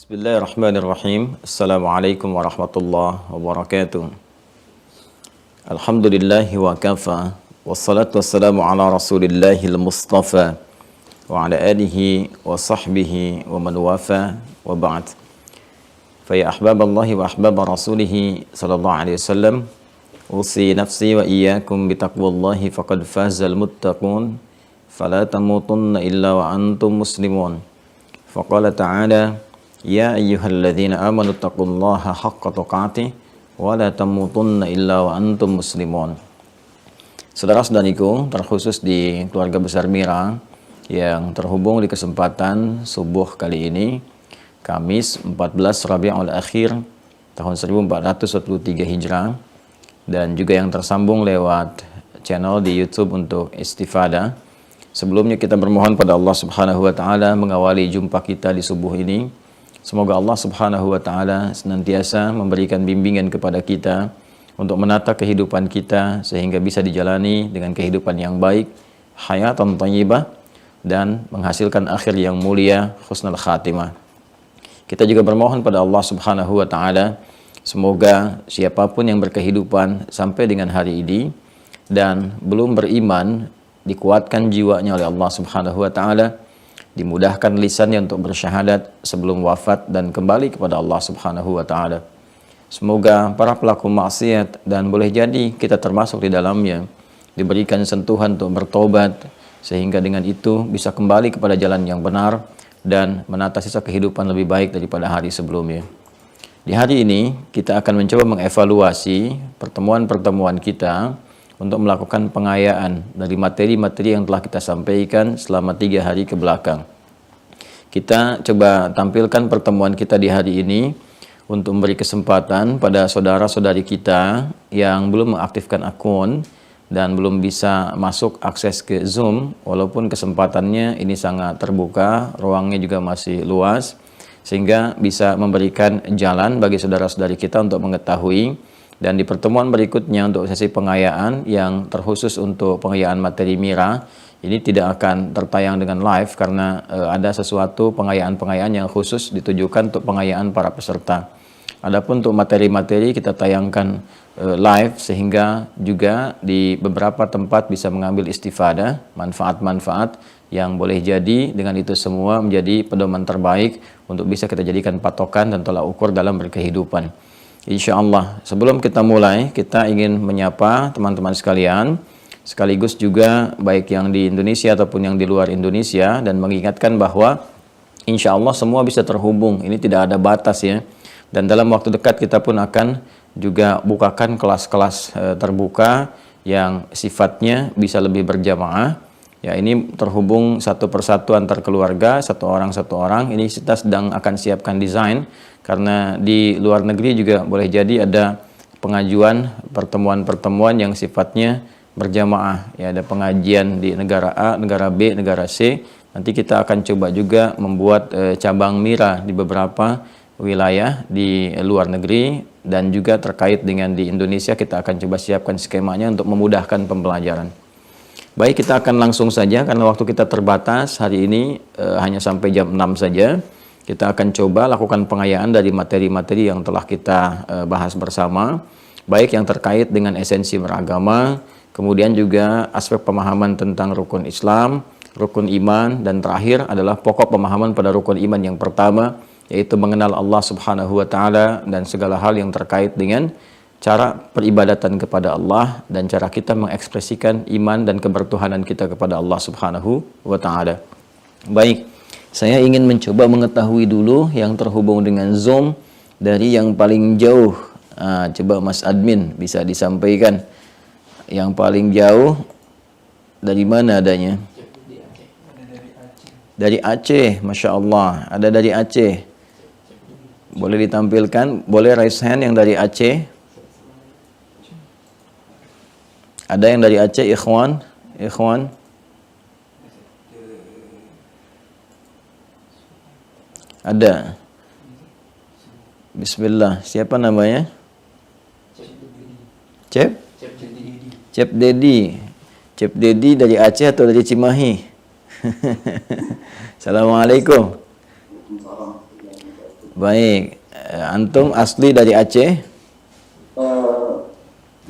Bismillahirrahmanirrahim. Assalamualaikum warahmatullahi wabarakatuh. Alhamdulillahi wa kafa. Wassalatu wassalamu ala rasulillahil mustafa wa ala alihi wa sahbihi wa man wafa wa ba'd. Fa ya ahbaballahi wa ahbab rasulihi sallallahu alaihi wasallam, usi nafsi wa iyyakum bitaqwallahi faqad fazal muttaqun fala tamutunna illa wa antum muslimun. Faqala ta'ala ya ayyuhalladzina amanu taqullaha haqqa tuqatih wa la tamutunna illa wa antum muslimun. Saudara-saudariku, terkhusus di keluarga besar Mira yang terhubung di kesempatan subuh kali ini, Kamis 14 Rabiul Akhir tahun 1443 Hijrah, dan juga yang tersambung lewat channel di YouTube untuk Istifadah. Sebelumnya kita bermohon pada Allah Subhanahu wa taala mengawali jumpa kita di subuh ini. Semoga Allah Subhanahu wa taala senantiasa memberikan bimbingan kepada kita untuk menata kehidupan kita sehingga bisa dijalani dengan kehidupan yang baik, hayatan thayyibah, dan menghasilkan akhir yang mulia, husnul khatimah. Kita juga bermohon pada Allah Subhanahu wa taala semoga siapapun yang berkehidupan sampai dengan hari ini dan belum beriman, dikuatkan jiwanya oleh Allah Subhanahu wa taala, dimudahkan lisannya untuk bersyahadat sebelum wafat dan kembali kepada Allah Subhanahu wa taala. Semoga para pelaku maksiat, dan boleh jadi kita termasuk di dalamnya, diberikan sentuhan untuk bertobat sehingga dengan itu bisa kembali kepada jalan yang benar dan menata sisa kehidupan lebih baik daripada hari sebelumnya. Di hari ini kita akan mencoba mengevaluasi pertemuan-pertemuan kita untuk melakukan pengayaan dari materi-materi yang telah kita sampaikan selama 3 hari ke belakang. Kita coba tampilkan pertemuan kita di hari ini untuk memberi kesempatan pada saudara-saudari kita yang belum mengaktifkan akun dan belum bisa masuk akses ke Zoom, walaupun kesempatannya ini sangat terbuka, ruangnya juga masih luas, sehingga bisa memberikan jalan bagi saudara-saudari kita untuk mengetahui. Dan di pertemuan berikutnya untuk sesi pengayaan yang terkhusus untuk pengayaan materi Mira, ini tidak akan tertayang dengan live karena ada sesuatu pengayaan-pengayaan yang khusus ditujukan untuk pengayaan para peserta. Adapun untuk materi-materi kita tayangkan live sehingga juga di beberapa tempat bisa mengambil istifadah, manfaat-manfaat yang boleh jadi dengan itu semua menjadi pedoman terbaik untuk bisa kita jadikan patokan dan tolak ukur dalam berkehidupan. Insya Allah, sebelum kita mulai, kita ingin menyapa teman-teman sekalian, sekaligus juga baik yang di Indonesia ataupun yang di luar Indonesia, dan mengingatkan bahwa insya Allah semua bisa terhubung, ini tidak ada batas ya. Dan dalam waktu dekat kita pun akan juga bukakan kelas-kelas terbuka yang sifatnya bisa lebih berjamaah. Ya, ini terhubung satu persatu antar keluarga, satu orang. Ini kita sedang akan siapkan desain, karena di luar negeri juga boleh jadi ada pengajuan pertemuan-pertemuan yang sifatnya berjamaah. Ya, ada pengajian di negara A, negara B, negara C. Nanti kita akan coba juga membuat cabang Mira di beberapa wilayah di luar negeri, dan juga terkait dengan di Indonesia kita akan coba siapkan skemanya untuk memudahkan pembelajaran. Baik, kita akan langsung saja karena waktu kita terbatas hari ini hanya sampai jam 6 saja. Kita akan coba lakukan pengayaan dari materi-materi yang telah kita bahas bersama, baik yang terkait dengan esensi beragama, kemudian juga aspek pemahaman tentang rukun Islam, rukun iman, dan terakhir adalah pokok pemahaman pada rukun iman yang pertama, yaitu mengenal Allah Subhanahu wa taala dan segala hal yang terkait dengan cara peribadatan kepada Allah dan cara kita mengekspresikan iman dan kebertuhanan kita kepada Allah Subhanahu wa taala. Baik, saya ingin mencoba mengetahui dulu yang terhubung dengan Zoom dari yang paling jauh. Coba Mas Admin bisa disampaikan yang paling jauh dari mana adanya? Dari Aceh, Masya Allah, ada dari Aceh. Boleh ditampilkan, boleh raise hand yang dari Aceh. Ada yang dari Aceh, ikhwan? Ada. Bismillah. Siapa namanya? Cep Dedi. Cep Dedi dari Aceh atau dari Cimahi? Assalamualaikum. Baik. Antum asli dari Aceh?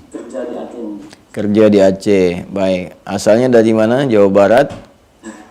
Kerja di Aceh. Kerja di Aceh. Baik. Asalnya dari mana? Jawa Barat?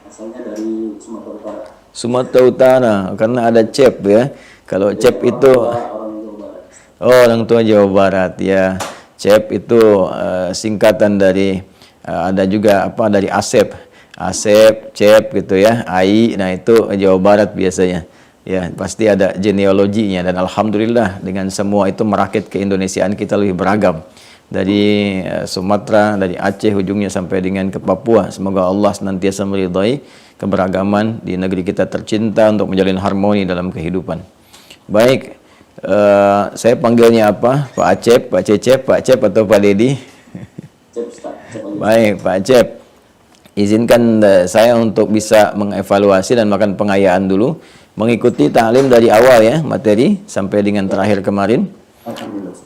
Asalnya dari Sumatera Utara. Sumatera Utara. Karena ada Cep ya. Kalau Cep itu Orang Jawa Barat. oh, orang tua Jawa Barat ya. Cep itu singkatan dari ada juga apa dari Asep. Asep, Cep gitu ya. Ai, nah itu Jawa Barat biasanya. Ya, pasti ada genealoginya dan alhamdulillah dengan semua itu merakit keindonesiaan kita lebih beragam. Dari Sumatera, dari Aceh ujungnya sampai dengan ke Papua. Semoga Allah senantiasa meridhai keberagaman di negeri kita tercinta untuk menjalin harmoni dalam kehidupan. Baik, saya panggilnya apa? Pak Acep, Pak Cecep, Pak Cep atau Pak Dedi? Baik, Pak Acep. Izinkan saya untuk bisa mengevaluasi dan makan pengayaan dulu. Mengikuti taklim dari awal ya, materi sampai dengan terakhir kemarin.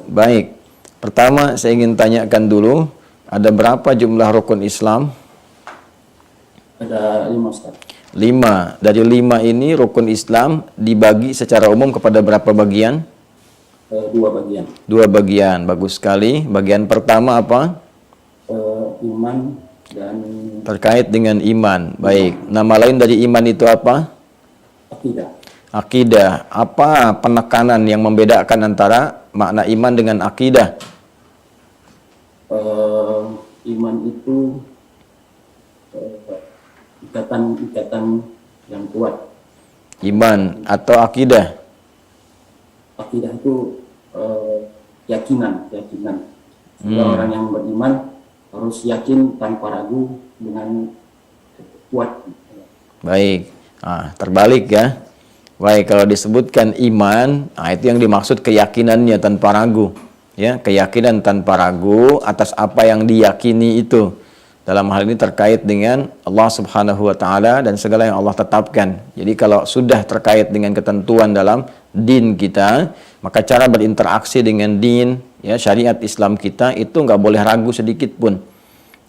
Baik, pertama saya ingin tanyakan dulu, ada berapa jumlah rukun Islam? Ada 5, Ustaz. 5. Dari 5 ini rukun Islam dibagi secara umum kepada berapa bagian? 2 bagian. 2 bagian, bagus sekali. Bagian pertama apa? Iman dan Terkait dengan iman. Baik, nama lain dari iman itu apa? akidah. Akidah. Apa penekanan yang membedakan antara makna iman dengan akidah? Iman itu ikatan yang kuat. Iman atau akidah? Akidah itu keyakinan. Orang yang beriman harus yakin tanpa ragu dengan kuat. Baik. Terbalik ya. Baik, kalau disebutkan iman, itu yang dimaksud keyakinannya tanpa ragu. Ya, keyakinan tanpa ragu atas apa yang diyakini itu. Dalam hal ini terkait dengan Allah Subhanahu wa taala dan segala yang Allah tetapkan. Jadi kalau sudah terkait dengan ketentuan dalam din kita, maka cara berinteraksi dengan din, ya syariat Islam kita itu nggak boleh ragu sedikit pun.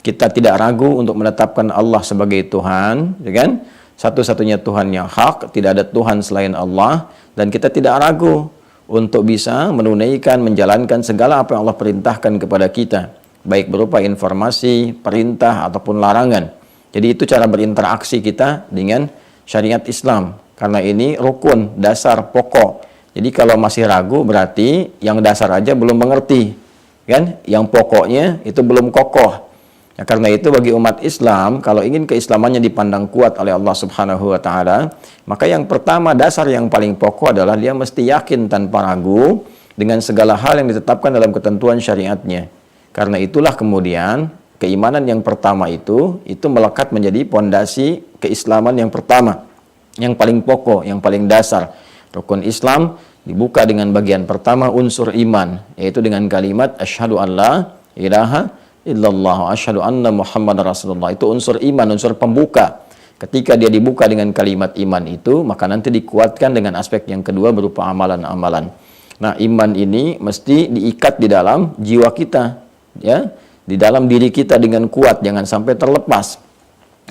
Kita tidak ragu untuk menetapkan Allah sebagai Tuhan, ya kan? Satu-satunya Tuhan yang hak, tidak ada Tuhan selain Allah, dan kita tidak ragu untuk bisa menunaikan, menjalankan segala apa yang Allah perintahkan kepada kita, baik berupa informasi, perintah, ataupun larangan. Jadi itu cara berinteraksi kita dengan syariat Islam, karena ini rukun, dasar, pokok. Jadi kalau masih ragu berarti yang dasar aja belum mengerti, kan? Yang pokoknya itu belum kokoh. Ya, karena itu bagi umat Islam, kalau ingin keislamannya dipandang kuat oleh Allah Subhanahu wa taala, maka yang pertama dasar yang paling pokok adalah dia mesti yakin tanpa ragu dengan segala hal yang ditetapkan dalam ketentuan syariatnya. Karena itulah kemudian keimanan yang pertama itu melekat menjadi pondasi keislaman yang pertama, yang paling pokok, yang paling dasar. Rukun Islam dibuka dengan bagian pertama unsur iman, yaitu dengan kalimat asyhadu an la ilaha illallah asyhadu anna Muhammadar Rasulullah. Itu unsur iman, unsur pembuka. Ketika dia dibuka dengan kalimat iman itu, maka nanti dikuatkan dengan aspek yang kedua berupa amalan-amalan. Nah, iman ini mesti diikat di dalam jiwa kita, ya, di dalam diri kita dengan kuat, jangan sampai terlepas.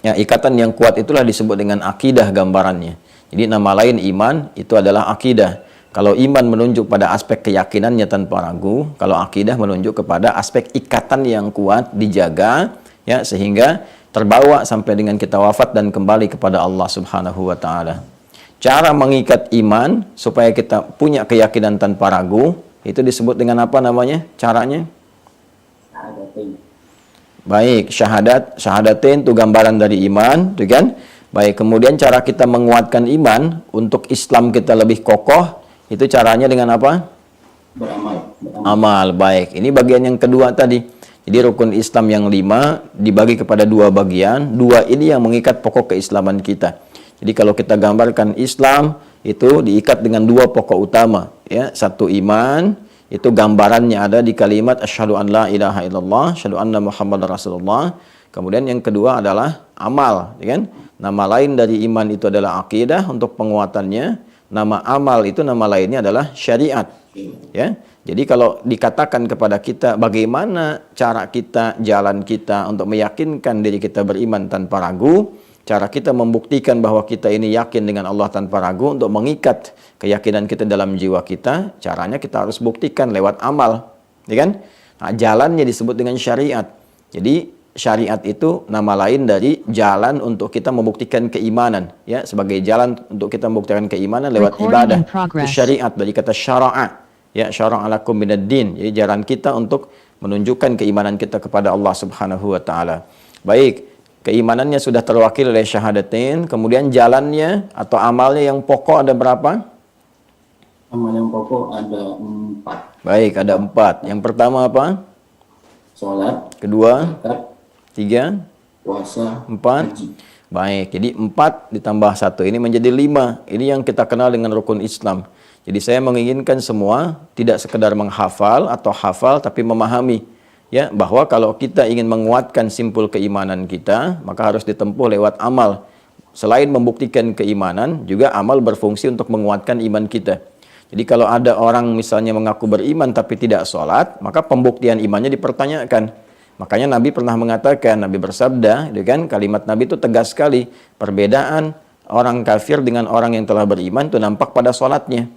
Ya, ikatan yang kuat itulah disebut dengan akidah gambarannya. Jadi nama lain iman itu adalah akidah. Kalau iman menunjuk pada aspek keyakinannya tanpa ragu, kalau akidah menunjuk kepada aspek ikatan yang kuat, dijaga, ya, sehingga terbawa sampai dengan kita wafat dan kembali kepada Allah Subhanahu wa taala. Cara mengikat iman supaya kita punya keyakinan tanpa ragu, itu disebut dengan apa namanya? Caranya? Syahadatain. Baik, syahadatain itu gambaran dari iman, tuh kan? Baik, kemudian cara kita menguatkan iman untuk Islam kita lebih kokoh, itu caranya dengan apa? Beramal. Amal. Baik, ini bagian yang kedua tadi. Jadi rukun Islam yang 5 dibagi kepada 2 bagian. 2 ini yang mengikat pokok keislaman kita. Jadi kalau kita gambarkan Islam itu diikat dengan 2 pokok utama, ya. Satu iman, itu gambarannya ada di kalimat asyhadu an la ilaha illallah, asyhadu anna Muhammadar Rasulullah. Kemudian yang kedua adalah amal, ya kan? Nama lain dari iman itu adalah akidah untuk penguatannya. Nama amal itu nama lainnya adalah syariat, ya. Jadi kalau dikatakan kepada kita bagaimana cara kita, jalan kita untuk meyakinkan diri kita beriman tanpa ragu, Cara kita membuktikan bahwa kita ini yakin dengan Allah tanpa ragu, untuk mengikat keyakinan kita dalam jiwa kita, caranya kita harus buktikan lewat amal, ya kan? Nah, jalannya disebut dengan syariat. Jadi syariat itu nama lain dari jalan untuk kita membuktikan keimanan, ya, sebagai jalan untuk kita membuktikan keimanan lewat ibadah. Itu syariat dari kata syara'a, ya, syara'a lakum minad din. Jadi jalan kita untuk menunjukkan keimanan kita kepada Allah Subhanahu wa taala. Baik, keimanannya sudah terwakil oleh syahadatain, kemudian jalannya atau amalnya yang pokok ada berapa? Amal yang pokok ada 4. Baik, ada 4. Yang pertama apa? Sholat, Kedua, zakat, 3, puasa, 4. haji. Baik, jadi 4 ditambah 1 ini menjadi 5. Ini yang kita kenal dengan rukun Islam. Jadi saya menginginkan semua tidak sekedar menghafal atau hafal, tapi memahami, ya, bahwa kalau kita ingin menguatkan simpul keimanan kita, maka harus ditempuh lewat amal. Selain membuktikan keimanan, juga amal berfungsi untuk menguatkan iman kita. Jadi kalau ada orang misalnya mengaku beriman tapi tidak sholat, maka pembuktian imannya dipertanyakan. Makanya Nabi pernah mengatakan, Nabi bersabda, gitu kan, kalimat Nabi itu tegas sekali. Perbedaan orang kafir dengan orang yang telah beriman itu nampak pada sholatnya.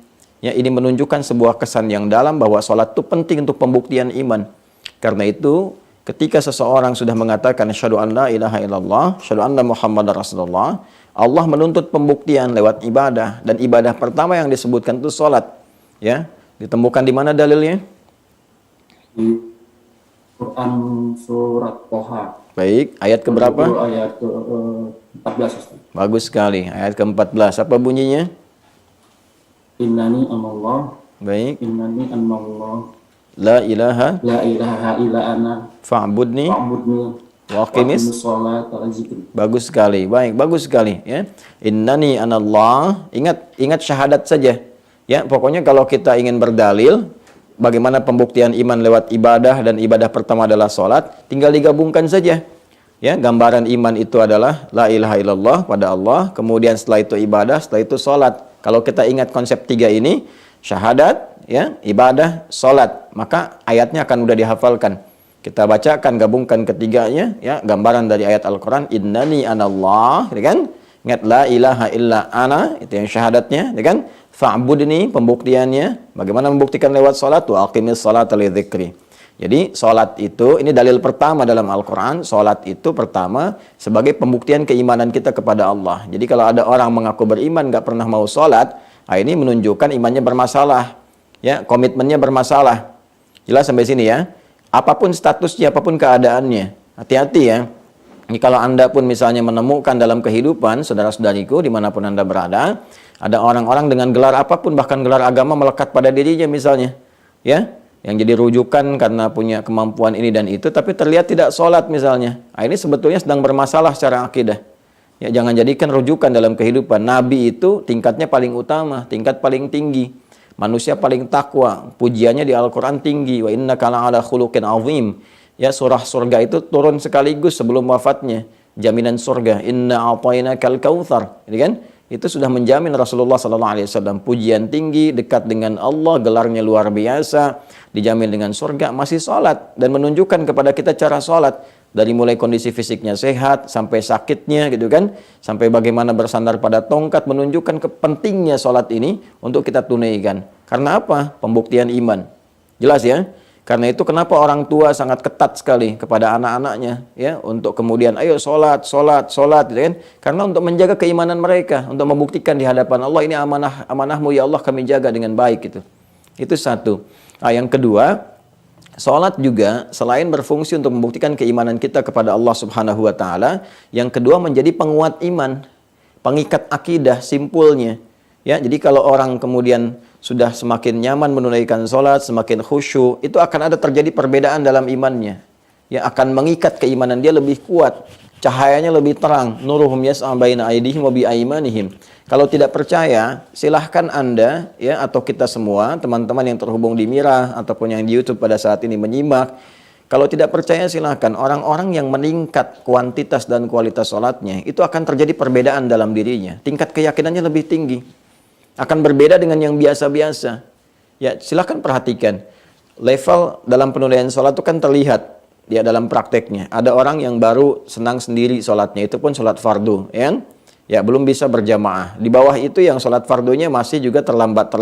Ya, ini menunjukkan sebuah kesan yang dalam bahwa sholat itu penting untuk pembuktian iman. Karena itu, ketika seseorang sudah mengatakan asyhadu an la ilaha illallah, asyhadu anna Muhammadar Rasulullah, Allah menuntut pembuktian lewat ibadah, dan ibadah pertama yang disebutkan itu salat. Ya, ditemukan di mana dalilnya? Di Quran surat Toha. Baik, ayat keberapa? Ayat ke-14. Bagus sekali, ayat ke-14. Apa bunyinya? Innani anallah. Baik. Innani anallah. La ilaha illa ana fa'budni wa aqimis sholata wa zikri. Bagus sekali. Baik, bagus sekali, ya. Innani anallah. Ingat syahadat saja. Ya, pokoknya kalau kita ingin berdalil bagaimana pembuktian iman lewat ibadah, dan ibadah pertama adalah salat, tinggal digabungkan saja. Ya, gambaran iman itu adalah la ilaha illallah pada Allah, kemudian setelah itu ibadah, setelah itu salat. Kalau kita ingat konsep 3 ini, syahadat, ya, ibadah, salat, maka ayatnya akan mudah dihafalkan. Kita bacakan, gabungkan ketiganya, ya, gambaran dari ayat Al-Quran, innani anallah, ya kan? Ingat la ilaha illa ana, itu yang syahadatnya, ya kan? Fa'budni, pembuktiannya, bagaimana membuktikan lewat salat, wa aqimis salata li dzikri. Jadi salat itu, ini dalil pertama dalam Al-Quran, salat itu pertama sebagai pembuktian keimanan kita kepada Allah. Jadi kalau ada orang mengaku beriman, nggak pernah mau salat, ini menunjukkan imannya bermasalah, ya, komitmennya bermasalah. Jelas sampai sini, ya. Apapun statusnya, apapun keadaannya, hati-hati, ya. Ini kalau Anda pun misalnya menemukan dalam kehidupan, saudara-saudariku, dimanapun Anda berada, ada orang-orang dengan gelar apapun, bahkan gelar agama melekat pada dirinya misalnya, ya, yang jadi rujukan karena punya kemampuan ini dan itu, tapi terlihat tidak sholat misalnya. Ini sebetulnya sedang bermasalah secara akidah. Ya, jangan jadikan rujukan dalam kehidupan. Nabi itu tingkatnya paling utama, tingkat paling tinggi. Manusia paling takwa, pujiannya di Al-Quran tinggi. Wa innaka la'ala khuluqin azim. Ya, surah surga itu turun sekaligus sebelum wafatnya. Jaminan surga. Inna a'tainakal kautsar. Ini kan? Itu sudah menjamin Rasulullah SAW. Pujian tinggi, dekat dengan Allah, gelarnya luar biasa, dijamin dengan surga, masih sholat. Dan menunjukkan kepada kita cara sholat. Dari mulai kondisi fisiknya sehat, sampai sakitnya gitu kan, sampai bagaimana bersandar pada tongkat, menunjukkan kepentingnya sholat ini untuk kita tunaikan. Karena apa? Pembuktian iman. Jelas, ya? Karena itu kenapa orang tua sangat ketat sekali kepada anak-anaknya, ya, untuk kemudian ayo sholat, gitu kan? Karena untuk menjaga keimanan mereka, untuk membuktikan di hadapan Allah, ini amanahmu ya Allah, kami jaga dengan baik gitu. Itu satu. Nah, yang kedua, sholat juga selain berfungsi untuk membuktikan keimanan kita kepada Allah Subhanahu wa taala, yang kedua menjadi penguat iman, pengikat akidah simpulnya. Ya, jadi kalau orang kemudian sudah semakin nyaman menunaikan sholat, semakin khusyuk, itu akan ada terjadi perbedaan dalam imannya. Ya, akan mengikat keimanan dia lebih kuat, cahayanya lebih terang. Nuruhum yas'a baina aydihim wa bi aymanihim. Kalau tidak percaya, silahkan Anda, ya, atau kita semua, teman-teman yang terhubung di Mira ataupun yang di YouTube pada saat ini menyimak. Kalau tidak percaya silahkan, orang-orang yang meningkat kuantitas dan kualitas sholatnya, itu akan terjadi perbedaan dalam dirinya. Tingkat keyakinannya lebih tinggi. Akan berbeda dengan yang biasa-biasa. Ya, silahkan perhatikan. Level dalam penunaian sholat itu kan terlihat. dia dalam prakteknya. Ada orang yang baru senang sendiri sholatnya, itu pun sholat fardu, ya kan? Ya, belum bisa berjamaah. Di bawah itu yang sholat fardunya masih juga terlambat,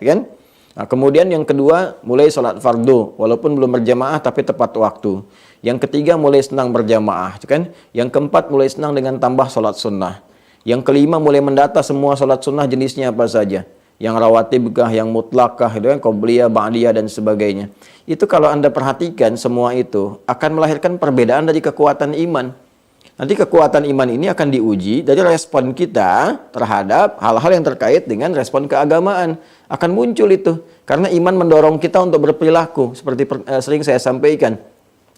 kan? Nah, kemudian yang kedua, mulai sholat fardu, walaupun belum berjamaah tapi tepat waktu. Yang ketiga, mulai senang berjamaah, kan? Yang keempat, mulai senang dengan tambah sholat sunnah. Yang kelima, mulai mendata semua sholat sunnah jenisnya apa saja. Yang rawatibkah, yang mutlakkah, itu kan, qobliyah, ba'diyah, dan sebagainya. Itu kalau Anda perhatikan semua itu akan melahirkan perbedaan dari kekuatan iman. Nanti kekuatan iman ini akan diuji dari respon kita terhadap hal-hal yang terkait dengan respon keagamaan. Akan muncul itu. Karena iman mendorong kita untuk berperilaku. Seperti sering saya sampaikan.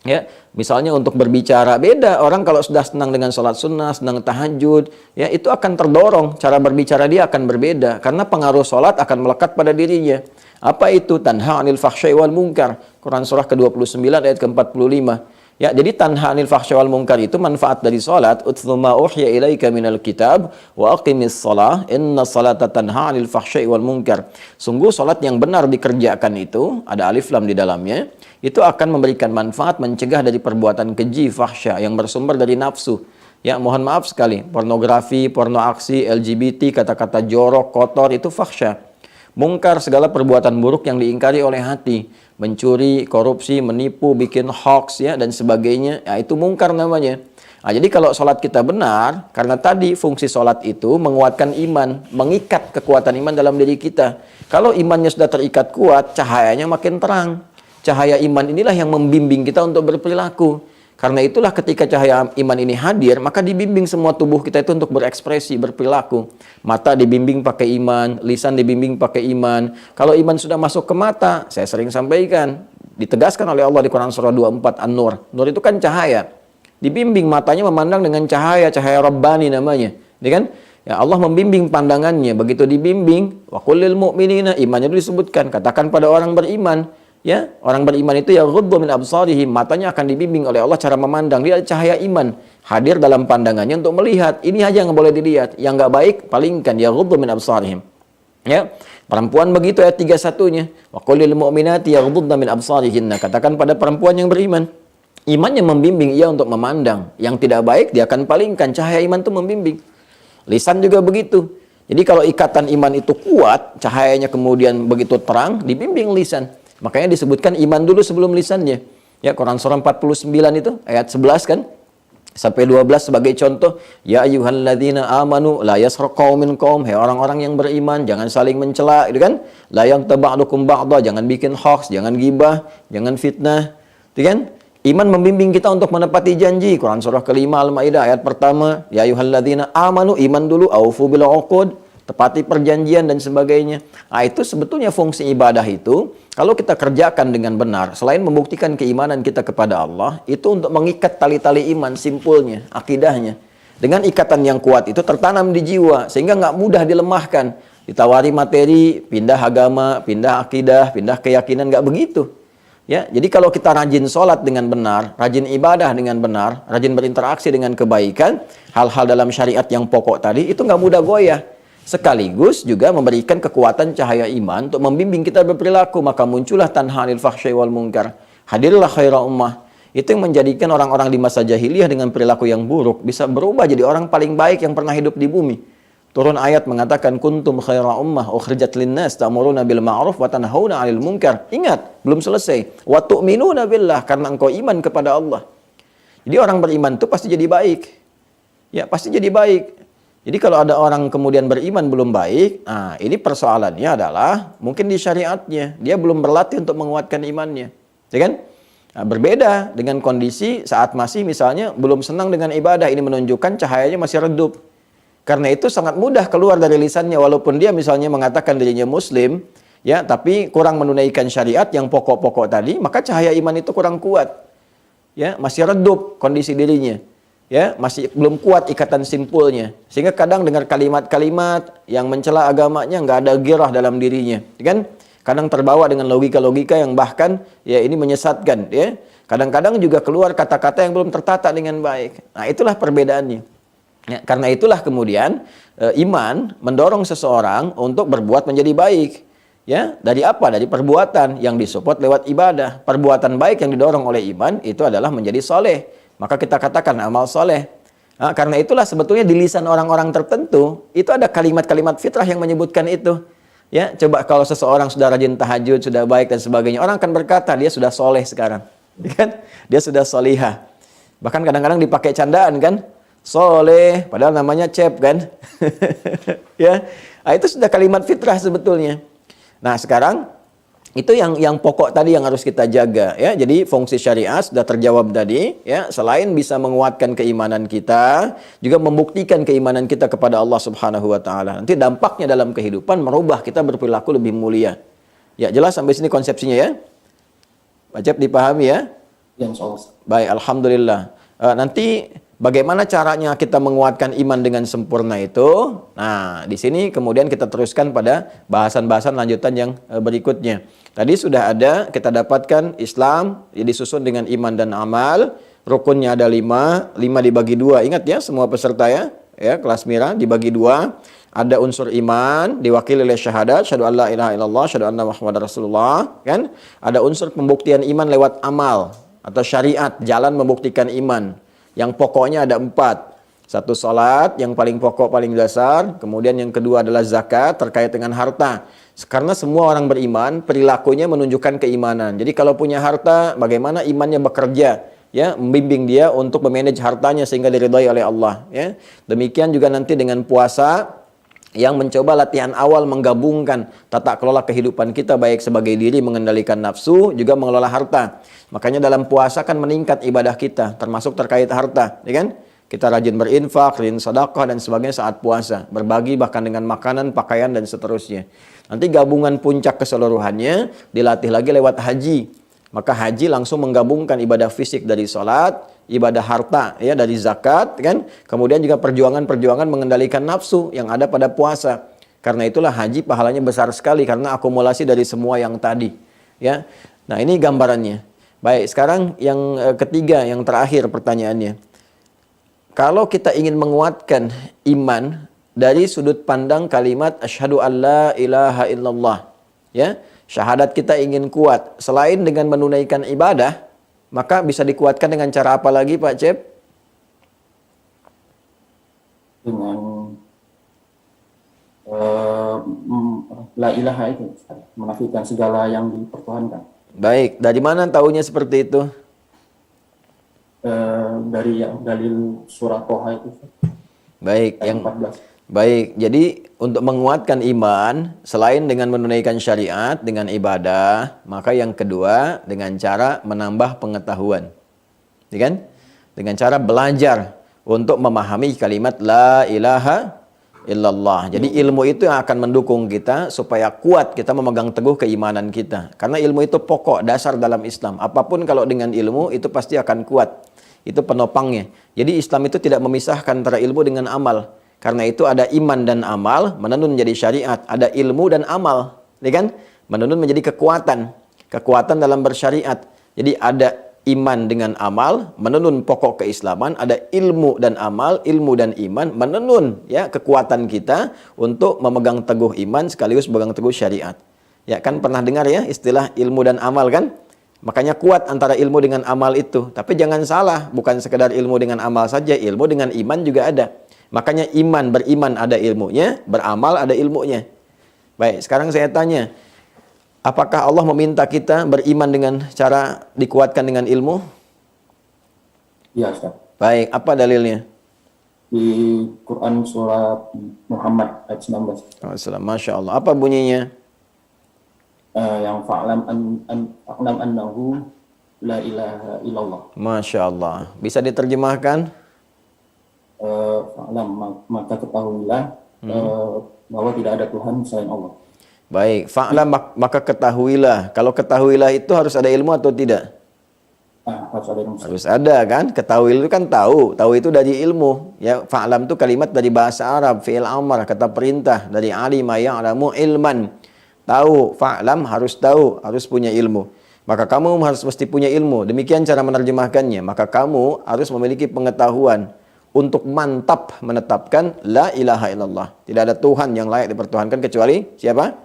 Ya, misalnya untuk berbicara beda. Orang kalau sudah senang dengan sholat sunnah, senang tahajud, ya itu akan terdorong. Cara berbicara dia akan berbeda. Karena pengaruh sholat akan melekat pada dirinya. Apa itu? Tanha 'anil fahsya'i wal munkar. Quran surah ke-29 ayat ke-45. Ya, jadi tanha 'anil fahsya'i wal munkar itu manfaat dari salat. Utlu ma uhya ilaika minal kitab wa aqimis shalah inna salata tanha 'anil fahsya'i wal munkar. Sungguh salat yang benar dikerjakan itu, ada alif lam di dalamnya, itu akan memberikan manfaat mencegah dari perbuatan keji, fahsya yang bersumber dari nafsu. Ya, mohon maaf sekali, pornografi, porno aksi, LGBT, kata-kata jorok, kotor itu fahsya. Mungkar segala perbuatan buruk yang diingkari oleh hati, mencuri, korupsi, menipu, bikin hoax ya dan sebagainya, ya itu mungkar namanya. Nah, jadi kalau sholat kita benar, karena tadi fungsi sholat itu menguatkan iman, mengikat kekuatan iman dalam diri kita. Kalau imannya sudah terikat kuat, cahayanya makin terang. Cahaya iman inilah yang membimbing kita untuk berperilaku. Karena itulah ketika cahaya iman ini hadir, maka dibimbing semua tubuh kita itu untuk berekspresi, berperilaku. Mata dibimbing pakai iman, lisan dibimbing pakai iman. Kalau iman sudah masuk ke mata, saya sering sampaikan, ditegaskan oleh Allah di Quran surah 24 An-Nur. Nur itu kan cahaya. Dibimbing matanya memandang dengan cahaya, cahaya Rabbani namanya. Ya kan? Ya, Allah membimbing pandangannya. Begitu dibimbing, wa qul lil mu'minina, imannya itu disebutkan. Katakan pada orang beriman. Ya, orang beriman itu ya ghuddu min absarihim, matanya akan dibimbing oleh Allah cara memandang. Dia ada cahaya iman hadir dalam pandangannya untuk melihat. Ini aja yang boleh dilihat, yang enggak baik palingkan, ya ghuddu min absarihim. Ya, perempuan begitu ayat 31-nya. Wa qul lil mu'minati yaghuddna min absarihinna, katakan pada perempuan yang beriman. Imannya membimbing ia untuk memandang. Yang tidak baik dia akan palingkan, cahaya iman itu membimbing. Lisan juga begitu. Jadi kalau ikatan iman itu kuat, cahayanya kemudian begitu terang, dibimbing lisan. Makanya disebutkan iman dulu sebelum lisannya. Ya, Quran surah 49 itu ayat 11 kan sampai 12 sebagai contoh, ya ayyuhalladzina amanu la yasraq qaumin qaum, hai orang-orang yang beriman jangan saling mencela, gitu kan? La yagtaba'dukum ba'dha, jangan bikin hoax, jangan gibah, jangan fitnah. Gitu kan? Iman membimbing kita untuk menepati janji. Quran surah ke-5 Al-Maidah ayat pertama, ya ayyuhalladzina amanu, iman dulu, aufu bil uqud, tepati perjanjian dan sebagainya. Nah, itu sebetulnya fungsi ibadah itu, kalau kita kerjakan dengan benar, selain membuktikan keimanan kita kepada Allah, itu untuk mengikat tali-tali iman, simpulnya, akidahnya. Dengan ikatan yang kuat itu tertanam di jiwa, sehingga nggak mudah dilemahkan. Ditawari materi, pindah agama, pindah akidah, pindah keyakinan, nggak begitu. Ya, jadi kalau kita rajin sholat dengan benar, rajin ibadah dengan benar, rajin berinteraksi dengan kebaikan, hal-hal dalam syariat yang pokok tadi, itu nggak mudah goyah. Sekaligus juga memberikan kekuatan cahaya iman untuk membimbing kita berperilaku, maka muncullah tanha 'anil fahsya'i wal munkar. Hadirlah khaira ummah. Itu yang menjadikan orang-orang di masa jahiliyah dengan perilaku yang buruk bisa berubah jadi orang paling baik yang pernah hidup di bumi. Turun ayat mengatakan kuntum khaira ummah ukhrijat linnas ta'muruna bil ma'ruf wa tanhauna 'anil munkar. Ingat, belum selesai. Wa tu'minuna billah, karena engkau iman kepada Allah. Jadi orang beriman itu pasti jadi baik. Ya, pasti jadi baik. Jadi kalau ada orang kemudian beriman belum baik, nah ini persoalannya adalah mungkin di syariatnya, dia belum berlatih untuk menguatkan imannya. Ya kan? Nah, berbeda dengan kondisi saat masih misalnya belum senang dengan ibadah, ini menunjukkan cahayanya masih redup. Karena itu sangat mudah keluar dari lisannya, walaupun dia misalnya mengatakan dirinya muslim, ya, tapi kurang menunaikan syariat yang pokok-pokok tadi, maka cahaya iman itu kurang kuat. Ya, masih redup kondisi dirinya. Ya, masih belum kuat ikatan simpulnya, sehingga kadang dengar kalimat-kalimat yang mencela agamanya, nggak ada girah dalam dirinya, kan? Kadang terbawa dengan logika-logika yang bahkan ya ini menyesatkan, ya. Kadang-kadang juga keluar kata-kata yang belum tertata dengan baik. Nah, itulah perbedaannya. Ya, karena itulah kemudian iman mendorong seseorang untuk berbuat menjadi baik. Ya, dari apa? Dari perbuatan yang disupport lewat ibadah. Perbuatan baik yang didorong oleh iman itu adalah menjadi soleh. Maka kita katakan amal soleh. Nah, karena itulah sebetulnya di lisan orang-orang tertentu itu ada kalimat-kalimat fitrah yang menyebutkan itu. Ya, coba kalau seseorang sudah rajin tahajud, sudah baik dan sebagainya, orang akan berkata dia sudah soleh sekarang, kan? Dia sudah solihah. Bahkan kadang-kadang dipakai candaan kan, soleh, padahal namanya cep kan? Ya, nah, itu sudah kalimat fitrah sebetulnya. Nah, sekarang itu yang pokok tadi yang harus kita jaga ya. Jadi fungsi syariat sudah terjawab tadi ya. Selain bisa menguatkan keimanan kita, juga membuktikan keimanan kita kepada Allah Subhanahu wa taala. Nanti dampaknya dalam kehidupan merubah kita berperilaku lebih mulia. Ya, jelas sampai sini konsepsinya ya. Pak Cep dipahami ya? Ya, insyaallah. Baik, alhamdulillah. Nanti bagaimana caranya kita menguatkan iman dengan sempurna itu? Nah, di sini kemudian kita teruskan pada bahasan-bahasan lanjutan yang berikutnya. Tadi sudah ada, kita dapatkan Islam disusun dengan iman dan amal. Rukunnya ada 5 dibagi 2. Ingat ya semua peserta ya, kelas Mira dibagi 2. Ada unsur iman diwakili oleh syahadat, syahadu an la ilaha illallah, syahadu anna Muhammadar Rasulullah, kan? Ada unsur pembuktian iman lewat amal atau syariat, jalan membuktikan iman. Yang pokoknya ada 4. Satu salat, yang paling pokok, paling dasar. Kemudian yang kedua adalah zakat terkait dengan harta. Karena semua orang beriman, perilakunya menunjukkan keimanan. Jadi kalau punya harta, bagaimana imannya bekerja, ya, membimbing dia untuk memanage hartanya sehingga diridhai oleh Allah. Ya. Demikian juga nanti dengan puasa, yang mencoba latihan awal menggabungkan tata kelola kehidupan kita baik sebagai diri mengendalikan nafsu juga mengelola harta. Makanya dalam puasa kan meningkat ibadah kita termasuk terkait harta, ya kan? Kita rajin berinfak, rajin sedekah dan sebagainya saat puasa, berbagi bahkan dengan makanan, pakaian dan seterusnya. Nanti gabungan puncak keseluruhannya dilatih lagi lewat haji. Maka haji langsung menggabungkan ibadah fisik dari salat, ibadah harta ya dari zakat kan, kemudian juga perjuangan-perjuangan mengendalikan nafsu yang ada pada puasa. Karena itulah haji pahalanya besar sekali karena akumulasi dari semua yang tadi ya. Nah, ini gambarannya. Baik, sekarang yang ketiga, yang terakhir pertanyaannya. Kalau kita ingin menguatkan iman dari sudut pandang kalimat asyhadu alla ilaha illallah ya, syahadat kita ingin kuat selain dengan menunaikan ibadah, maka bisa dikuatkan dengan cara apa lagi Pak Cep? Dengan la ilaha itu menafikan segala yang dipertuhankan. Baik, dari mana taunya seperti itu? Dari yang dalil surah Toha itu. Baik, Ayat yang 14. baik. Jadi untuk menguatkan iman selain dengan menunaikan syariat dengan ibadah, maka yang kedua dengan cara menambah pengetahuan. Ya kan? Dengan cara belajar untuk memahami kalimat la ilaha illallah. Jadi ilmu itu yang akan mendukung kita supaya kuat kita memegang teguh keimanan kita. Karena ilmu itu pokok dasar dalam Islam. Apapun kalau dengan ilmu itu pasti akan kuat. Itu penopangnya. Jadi Islam itu tidak memisahkan antara ilmu dengan amal. Karena itu ada iman dan amal menenun menjadi syariat. Ada ilmu dan amal, ya kan? Menenun menjadi kekuatan. Kekuatan dalam bersyariat. Jadi ada iman dengan amal menenun pokok keislaman, ada ilmu dan amal, ilmu dan iman menenun ya kekuatan kita untuk memegang teguh iman sekaligus memegang teguh syariat. Ya kan pernah dengar ya istilah ilmu dan amal kan? Makanya kuat antara ilmu dengan amal itu. Tapi jangan salah, bukan sekedar ilmu dengan amal saja, ilmu dengan iman juga ada. Makanya beriman ada ilmunya, beramal ada ilmunya. Baik, sekarang saya tanya, apakah Allah meminta kita beriman dengan cara dikuatkan dengan ilmu? Ya, Ustaz. Baik, apa dalilnya? Di Quran surat Muhammad ayat 19. Masya Allah. Apa bunyinya? Yang fa'lam annahu la ilaha illallah. Masya Allah. Bisa diterjemahkan? Fa'lam, maka ketahuilah bahwa tidak ada Tuhan selain Allah. Baik, fa'lam maka ketahuilah. Kalau ketahuilah itu harus ada ilmu atau tidak? Harus ada ilmu. Harus ada kan? Ketahui itu kan tahu. Tahu itu dari ilmu. Ya, fa'lam itu kalimat dari bahasa Arab, fi'il amr, kata perintah dari alima ya'lamu ilman. Tahu, fa'lam harus tahu, harus punya ilmu. Maka kamu harus mesti punya ilmu. Demikian cara menerjemahkannya. Maka kamu harus memiliki pengetahuan untuk mantap menetapkan la ilaha illallah. Tidak ada Tuhan yang layak dipertuhankan kecuali siapa?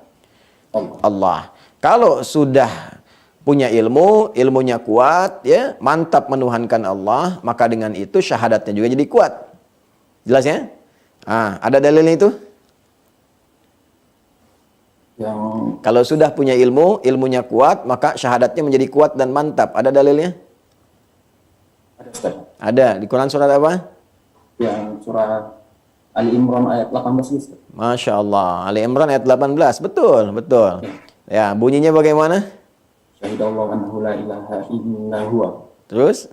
Allah. Kalau sudah punya ilmu, ilmunya kuat, ya, mantap menuhankan Allah, maka dengan itu syahadatnya juga jadi kuat. Jelas ya? Ada dalilnya itu? Yang Kalau sudah punya ilmu, ilmunya kuat, maka syahadatnya menjadi kuat dan mantap. Ada dalilnya? ada Ustaz. Ada. Di Quran surat apa? Yang surah Ali Imran ayat 18 Ustaz. Masya Allah. Ali Imran ayat 18. Betul, betul. Ya, bunyinya bagaimana? Syahidallahu annahu la ilaha illa huwa Terus?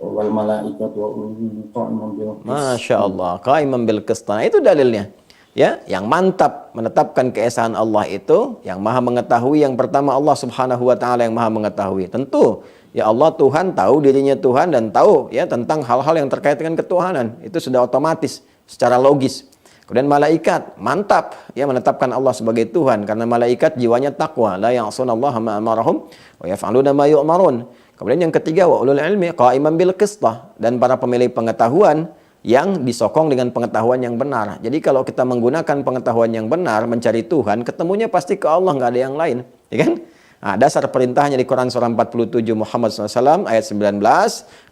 wal malaikatu wa ulul qa'iman bil qist. Masya Allah. Qa'iman bil qist. Nah, itu dalilnya. Ya, yang mantap menetapkan keesaan Allah itu, yang maha mengetahui, yang pertama Allah Subhanahu wa taala yang maha mengetahui. Tentu, ya Allah Tuhan tahu dirinya Tuhan dan tahu ya tentang hal-hal yang terkait dengan ketuhanan. Itu sudah otomatis secara logis. Kemudian malaikat mantap ya menetapkan Allah sebagai Tuhan karena malaikat jiwanya takwa, la ya'sunallaha ma amarahum wa yaf'aluna ma yu'marun. Kemudian yang ketiga wa ulul ilmi qa'iman bil qistah, dan para pemilik pengetahuan yang disokong dengan pengetahuan yang benar. Jadi kalau kita menggunakan pengetahuan yang benar mencari Tuhan, ketemunya pasti ke Allah, nggak ada yang lain, ya kan? Nah, dasar perintahnya di Quran surah 47 Muhammad SAW ayat 19,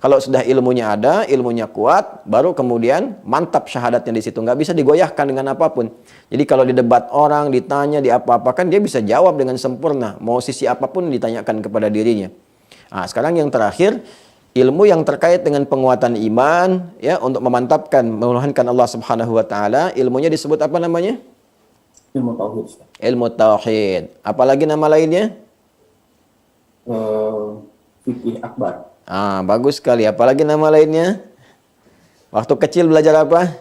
kalau sudah ilmunya ada, ilmunya kuat, baru kemudian mantap syahadatnya di situ, nggak bisa digoyahkan dengan apapun. Jadi kalau di debat orang, ditanya, di apa-apakan, dia bisa jawab dengan sempurna, mau sisi apapun ditanyakan kepada dirinya. Nah, sekarang yang terakhir, ilmu yang terkait dengan penguatan iman, ya, untuk memantapkan, menuhankan Allah Subhanahu wa taala, ilmunya disebut apa namanya? Ilmu tauhid Ustaz. Ilmu tauhid. Apalagi nama lainnya? Fikih akbar. Bagus sekali. Apalagi nama lainnya? Waktu kecil belajar apa?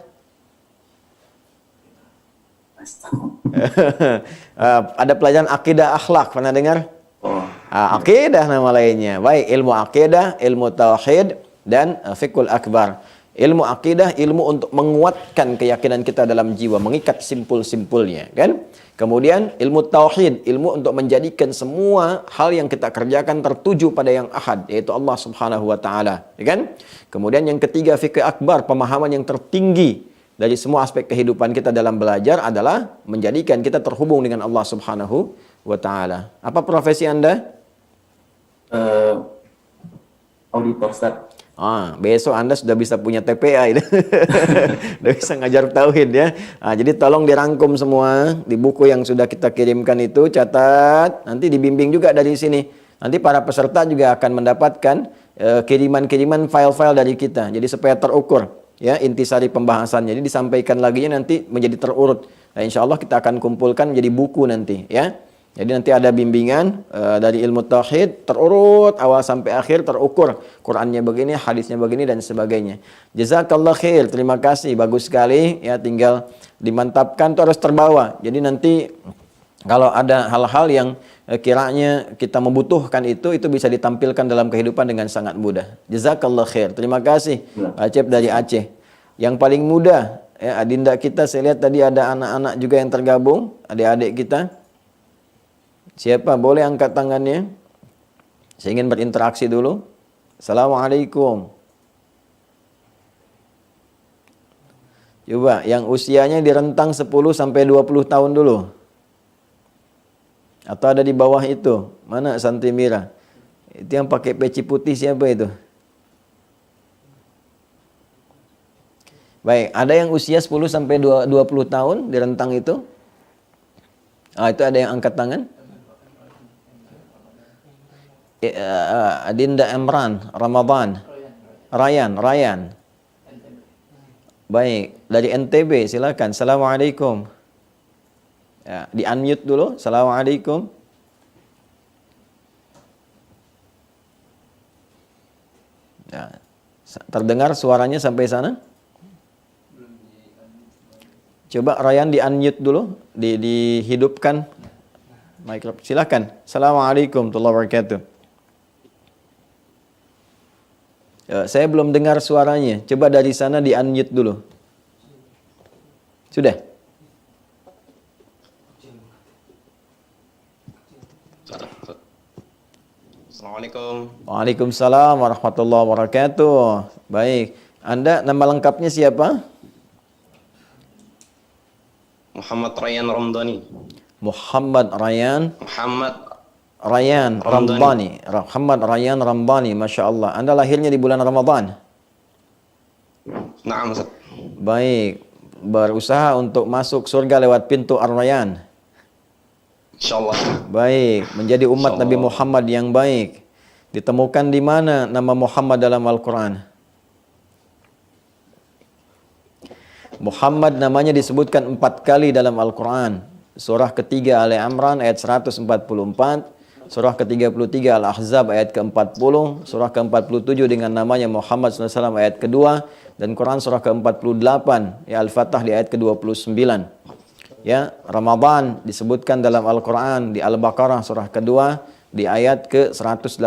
Ada pelajaran akidah akhlak, pernah dengar? Akidah nama lainnya. Baik, ilmu akidah, ilmu tauhid, dan fikul akbar. Ilmu akidah, ilmu untuk menguatkan keyakinan kita dalam jiwa, mengikat simpul-simpulnya, kan? Kemudian ilmu tauhid, ilmu untuk menjadikan semua hal yang kita kerjakan tertuju pada yang ahad, yaitu Allah Subhanahu wa taala, ya kan? Kemudian yang ketiga fikih akbar, pemahaman yang tertinggi dari semua aspek kehidupan kita dalam belajar adalah menjadikan kita terhubung dengan Allah Subhanahu wa taala. Apa profesi Anda? Auditor Ustaz. Besok Anda sudah bisa punya TPA itu. Sudah bisa ngajar tauhid ya. Jadi tolong dirangkum semua di buku yang sudah kita kirimkan itu, catat, nanti dibimbing juga dari sini. Nanti para peserta juga akan mendapatkan kiriman-kiriman file-file dari kita. Jadi supaya terukur ya intisari pembahasannya. Jadi disampaikan lagi nanti menjadi terurut. Nah, insya Allah kita akan kumpulkan menjadi buku nanti ya. Jadi nanti ada bimbingan dari ilmu tauhid terurut awal sampai akhir, terukur. Qurannya begini, hadisnya begini, dan sebagainya. Jazakallah khair, terima kasih, bagus sekali. Ya, tinggal dimantapkan, itu harus terbawa. Jadi nanti kalau ada hal-hal yang kiranya kita membutuhkan itu bisa ditampilkan dalam kehidupan dengan sangat mudah. Jazakallah khair, terima kasih Acep dari Aceh. Yang paling muda, ya, adinda kita, saya lihat tadi ada anak-anak juga yang tergabung, adik-adik kita. Siapa? Boleh angkat tangannya? Saya ingin berinteraksi dulu. Assalamualaikum. Coba yang usianya di rentang 10 sampai 20 tahun dulu. Atau ada di bawah itu? Mana Santi Mira? Itu yang pakai peci putih siapa itu? Baik, ada yang usia 10 sampai 20 tahun di rentang itu? Itu ada yang angkat tangan? Adinda Emran, Ramadan, Rayan. Baik, dari NTB silakan. Assalamualaikum. Ya, di unmute dulu. Assalamualaikum. Ya, terdengar suaranya sampai sana? Coba Rayan di unmute dulu, dihidupkan mikrofon. Silakan. Assalamualaikum warahmatullahi wabarakatuh. Saya belum dengar suaranya. Coba dari sana di unmute dulu. Sudah? Assalamualaikum. Waalaikumsalam warahmatullahi wabarakatuh. Baik. Anda nama lengkapnya siapa? Muhammad Rayyan Ramdhani. Muhammad Rayyan Muhammad Ramdhani. Muhammad Rayyan Ramdhani, Masya Allah. Anda lahirnya di bulan Ramadan? Naam Ustaz. Baik. Berusaha untuk masuk surga lewat pintu Ar-Rayyan. Insyaallah. Baik. Menjadi umat Insya Nabi Allah. Muhammad yang baik. Ditemukan di mana nama Muhammad dalam Al-Quran? Muhammad namanya disebutkan 4 kali dalam Al-Quran. Surah ketiga Ali Imran ayat 144, surah ke-33 Al-Ahzab ayat ke-40, surah ke-47 dengan namanya Muhammad SAW ayat kedua, dan Quran surah ke-48 ya Al-Fatah di ayat ke-29. Ya, Ramadan disebutkan dalam Al-Quran di Al-Baqarah surah kedua di ayat ke-185.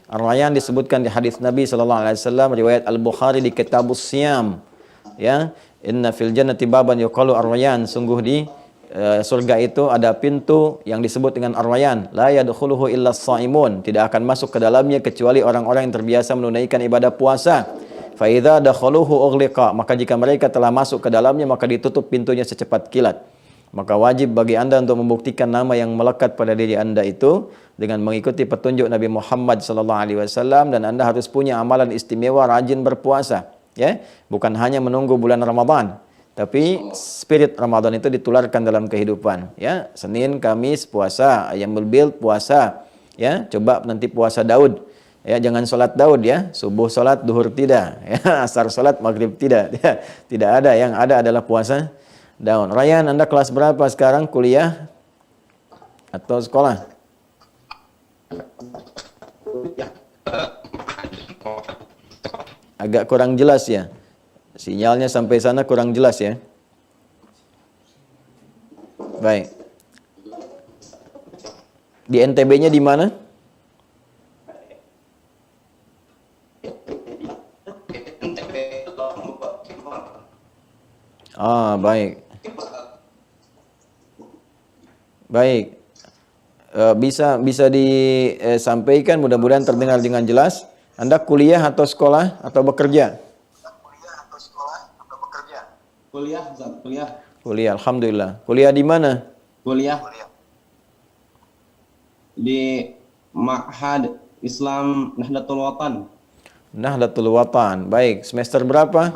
Ar-Rayyan disebutkan di hadis Nabi SAW riwayat Al-Bukhari di Kitabus Siyam. Ya, inna fil jannati baban yuqalu Ar-Rayyan, sungguh di surga itu ada pintu yang disebut dengan Ar-Rayyan, la yadkhuluhu illa as-shaimun, tidak akan masuk ke dalamnya kecuali orang-orang yang terbiasa menunaikan ibadah puasa. Fa idza dakhaluhu ughliqa, maka jika mereka telah masuk ke dalamnya maka ditutup pintunya secepat kilat. Maka wajib bagi Anda untuk membuktikan nama yang melekat pada diri Anda itu dengan mengikuti petunjuk Nabi Muhammad SAW, dan Anda harus punya amalan istimewa, rajin berpuasa, ya, bukan hanya menunggu bulan Ramadan. Tapi spirit Ramadan itu ditularkan dalam kehidupan, ya. Senin, Kamis puasa, Ayyamul Bid puasa, ya. Coba nanti puasa Daud, ya. Jangan sholat Daud, ya. Subuh sholat, duhur tidak, ya. Asar sholat, maghrib tidak, ya. Tidak ada, yang ada adalah puasa Daud. Rayyan, Anda kelas berapa sekarang? Kuliah atau sekolah? Agak kurang jelas ya. Sinyalnya sampai sana kurang jelas ya. Baik. Di NTB-nya di mana? Ah, baik. Baik. Bisa disampaikan, mudah-mudahan terdengar dengan jelas. Anda kuliah atau sekolah atau bekerja? Kuliah Ustaz, kuliah. Kuliah, alhamdulillah. Kuliah di mana? Kuliah di Ma'had Islam Nahdlatul Watan. Nahdlatul Watan. Baik, semester berapa?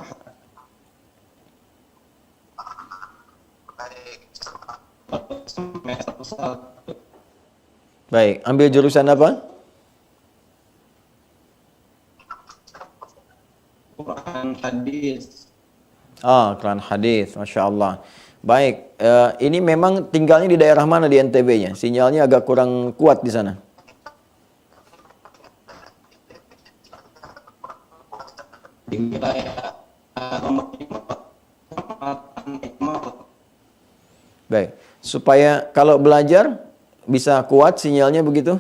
Semester 1. Baik, ambil jurusan apa? Quran hadis. Ah, Quran hadis, Masya Allah. Baik, ini memang tinggalnya di daerah mana di NTB-nya? Sinyalnya agak kurang kuat di sana. Di wilayah Baik, supaya kalau belajar bisa kuat sinyalnya begitu?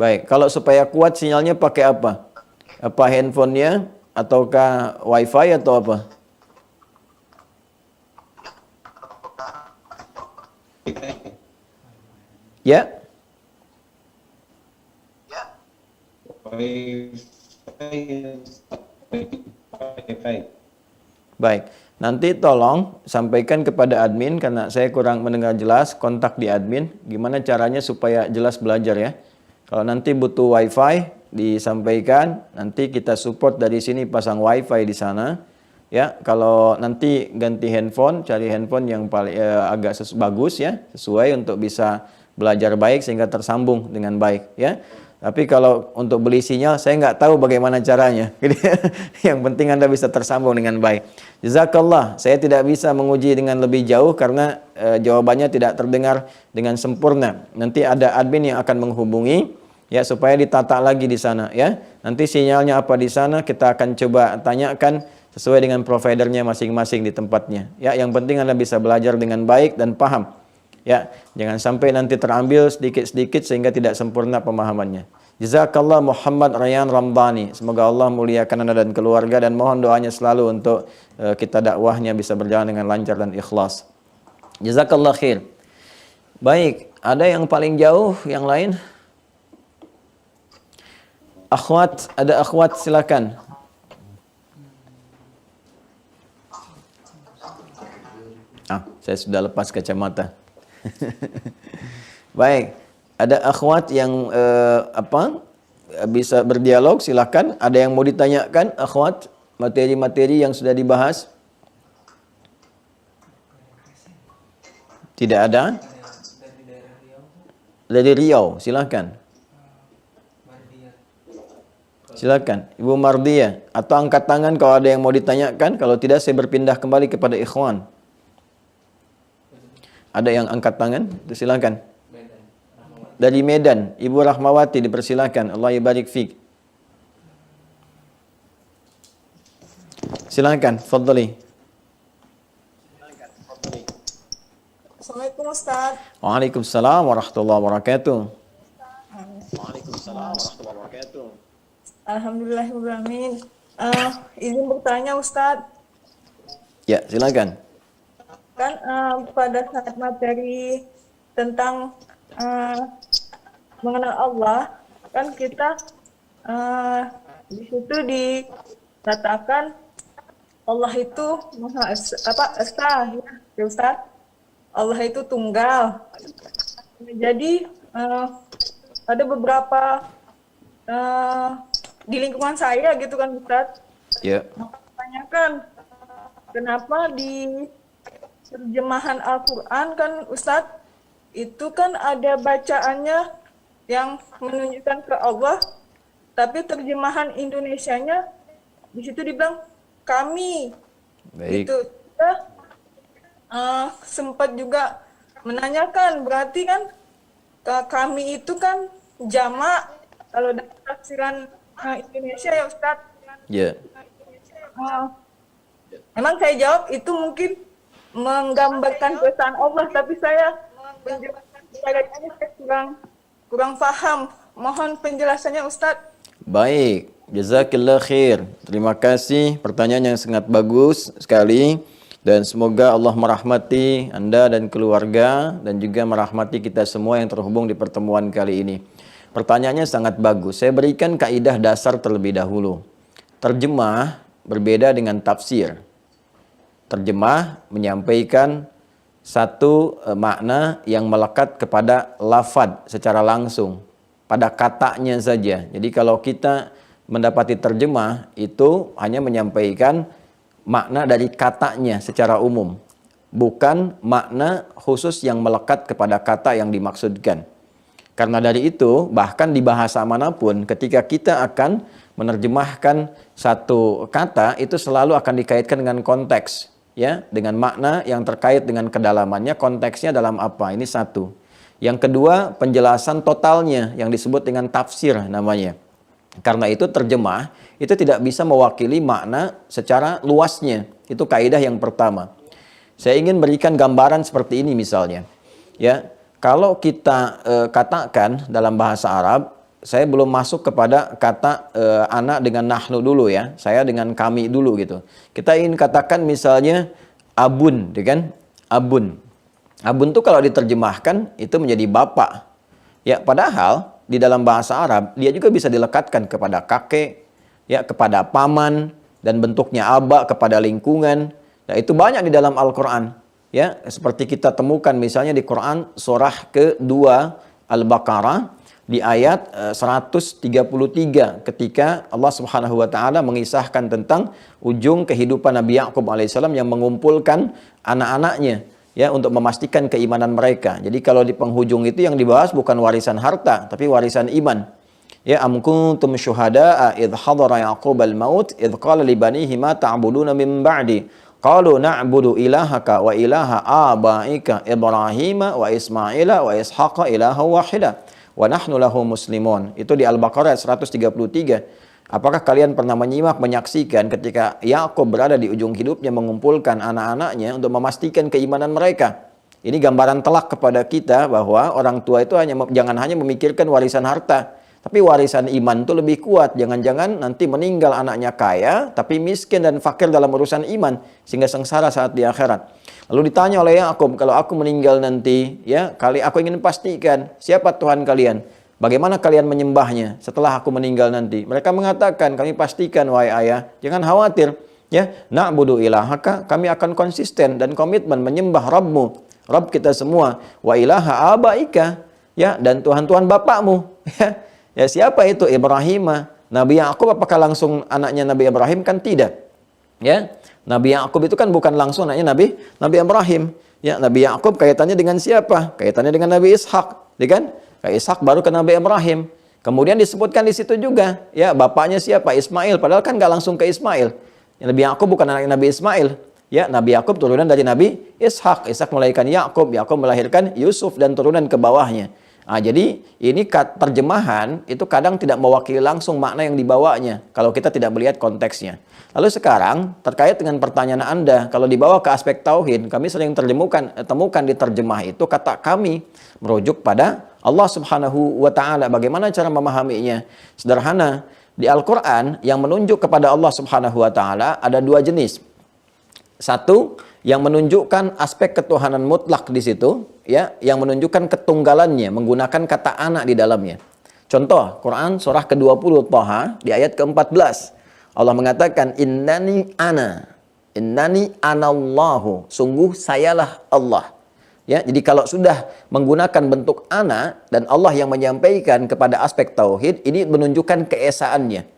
Baik, kalau supaya kuat sinyalnya pakai apa? Apa handphonenya ataukah wifi atau apa? Ya? Baik, nanti tolong sampaikan kepada admin karena saya kurang mendengar jelas, kontak di admin. Gimana caranya supaya jelas belajar ya. Kalau nanti butuh wifi disampaikan, nanti kita support dari sini pasang wifi di sana. Ya, kalau nanti ganti handphone, cari handphone yang paling agak bagus ya, sesuai untuk bisa belajar baik sehingga tersambung dengan baik ya. Tapi kalau untuk beli sinyal, saya nggak tahu bagaimana caranya. Yang penting Anda bisa tersambung dengan baik. Jazakallah, saya tidak bisa menguji dengan lebih jauh karena jawabannya tidak terdengar dengan sempurna. Nanti ada admin yang akan menghubungi ya supaya ditata lagi di sana ya. Nanti sinyalnya apa di sana kita akan coba tanyakan sesuai dengan providernya masing-masing di tempatnya. Ya, yang penting Anda bisa belajar dengan baik dan paham. Ya, jangan sampai nanti terambil sedikit-sedikit sehingga tidak sempurna pemahamannya. Jazakallah Muhammad Rayyan Ramdhani. Semoga Allah muliakan Anda dan keluarga dan mohon doanya selalu untuk kita dakwahnya bisa berjalan dengan lancar dan ikhlas. Jazakallah khair. Baik, ada yang paling jauh, yang lain? Akhwat, ada akhwat silakan. Saya sudah lepas kacamata. Baik, ada akhwat yang bisa berdialog, silakan. Ada yang mau ditanyakan, akhwat, materi-materi yang sudah dibahas? Tidak ada? Dari Riau, silakan. Silakan, Ibu Mardia. Atau angkat tangan kalau ada yang mau ditanyakan. Kalau tidak, saya berpindah kembali kepada ikhwan. Ada yang angkat tangan? Silakan. Dari Medan, Ibu Rahmawati, dipersilakan. Allah yabarik fiik. Silakan, fadhali. Assalamualaikum Ustaz. Waalaikumsalam warahmatullahi wabarakatuh. Alhamdulillahirrahmanirrahim. Izin bertanya Ustaz. Ya, silakan. Kan pada saat materi tentang mengenal Allah, kan kita di situ dikatakan Allah itu Maha Esa, ya Ustaz. Allah itu tunggal. Jadi ada beberapa di lingkungan saya gitu kan Ustaz. Ya. Tanyakan kenapa di terjemahan Al-Quran kan Ustaz itu kan ada bacaannya yang menunjukkan ke Allah, tapi terjemahan Indonesianya di situ dibilang kami. Baik. Itu kita sempat juga menanyakan, berarti kan kami itu kan jamak kalau dalam tafsiran Indonesia ya Ustaz. Ya. Emang saya jawab itu mungkin menggambarkan keesaan Allah, tapi saya kurang paham. Mohon penjelasannya Ustadz. Baik, jazakillah khair. Terima kasih, pertanyaan yang sangat bagus sekali. Dan semoga Allah merahmati Anda dan keluarga dan juga merahmati kita semua yang terhubung di pertemuan kali ini. Pertanyaannya sangat bagus. Saya berikan kaidah dasar terlebih dahulu. Terjemah berbeda dengan tafsir. Terjemah menyampaikan satu makna yang melekat kepada lafad secara langsung, pada katanya saja. Jadi kalau kita mendapati terjemah itu hanya menyampaikan makna dari katanya secara umum, bukan makna khusus yang melekat kepada kata yang dimaksudkan. Karena dari itu, bahkan di bahasa manapun, ketika kita akan menerjemahkan satu kata, itu selalu akan dikaitkan dengan konteks, ya, dengan makna yang terkait dengan kedalamannya, konteksnya dalam apa. Ini satu. Yang kedua, penjelasan totalnya yang disebut dengan tafsir namanya. Karena itu terjemah itu tidak bisa mewakili makna secara luasnya. Itu kaidah yang pertama. Saya ingin berikan gambaran seperti ini misalnya. Ya, kalau kita katakan dalam bahasa Arab, saya belum masuk kepada kata ana dengan nahnu dulu ya. Saya dengan kami dulu gitu. Kita ingin katakan misalnya abun, kan? Abun. Abun itu kalau diterjemahkan itu menjadi bapak. Ya, padahal di dalam bahasa Arab dia juga bisa dilekatkan kepada kakek, ya, kepada paman, dan bentuknya aba kepada lingkungan. Nah, itu banyak di dalam Al-Qur'an, ya, seperti kita temukan misalnya di Quran surah ke-2 Al-Baqarah di ayat 133 ketika Allah Subhanahu wa taala mengisahkan tentang ujung kehidupan Nabi Yakub alaihissalam yang mengumpulkan anak-anaknya, ya, untuk memastikan keimanan mereka. Jadi kalau di penghujung itu yang dibahas bukan warisan harta, tapi warisan iman. Ya, am kuntum syuhada'a idh hadara Yaqub al-maut idh qala li banihi ma ta'buduna min ba'di qalu na'budu ilahaka wa ilaha abaika Ibrahim wa Ismaila wa Ishaqa ilaha wahida wa nahnu lahu muslimun. Itu di Al-Baqarah 133. Apakah kalian pernah menyimak, menyaksikan ketika Yakub berada di ujung hidupnya mengumpulkan anak-anaknya untuk memastikan keimanan mereka? Ini gambaran telak kepada kita bahwa orang tua itu jangan hanya memikirkan warisan harta, tapi warisan iman itu lebih kuat. Jangan-jangan nanti meninggal anaknya kaya, tapi miskin dan fakir dalam urusan iman, sehingga sengsara saat di akhirat. Lalu ditanya oleh Yakub, kalau aku meninggal nanti, ya, aku ingin pastikan siapa Tuhan kalian. Bagaimana kalian menyembahnya setelah aku meninggal nanti? Mereka mengatakan, kami pastikan wahai ayah, jangan khawatir. Ya, na'budu ilahaka, kami akan konsisten dan komitmen menyembah Rabbmu, Rabb kita semua, wa ilaha abaika, ya, dan Tuhan-Tuhan bapakmu. Ya, siapa itu? Ibrahim. Nabi Yakub apakah langsung anaknya Nabi Ibrahim? Kan tidak. Ya, Nabi Yakub itu kan bukan langsung anaknya Nabi Ibrahim. Ya, Nabi Yakub kaitannya dengan siapa? Kaitannya dengan Nabi Ishak, ya kan? Ishak baru ke Nabi Ibrahim. Kemudian disebutkan di situ juga, ya, bapaknya siapa? Ismail. Padahal kan nggak langsung ke Ismail. Nabi Yakub bukan anak Nabi Ismail. Ya, Nabi Yakub turunan dari Nabi Ishak. Ishak melahirkan Yakub. Yakub melahirkan Yusuf dan turunan ke bawahnya. Nah, jadi ini terjemahan itu kadang tidak mewakili langsung makna yang dibawanya kalau kita tidak melihat konteksnya. Lalu sekarang terkait dengan pertanyaan Anda, kalau dibawa ke aspek tauhid, kami sering temukan di terjemah itu kata kami merujuk pada Allah Subhanahu wa taala. Bagaimana cara memahaminya? Sederhana, di Al-Qur'an yang menunjuk kepada Allah Subhanahu wa taala ada dua jenis. Satu, yang menunjukkan aspek ketuhanan mutlak di situ, ya, yang menunjukkan ketunggalannya menggunakan kata anak di dalamnya. Contoh, Quran surah ke-20 Thaha di ayat ke-14. Allah mengatakan innani anallahu, sungguh sayalah Allah. Ya, jadi kalau sudah menggunakan bentuk ana dan Allah yang menyampaikan kepada aspek tauhid, ini menunjukkan keesaannya,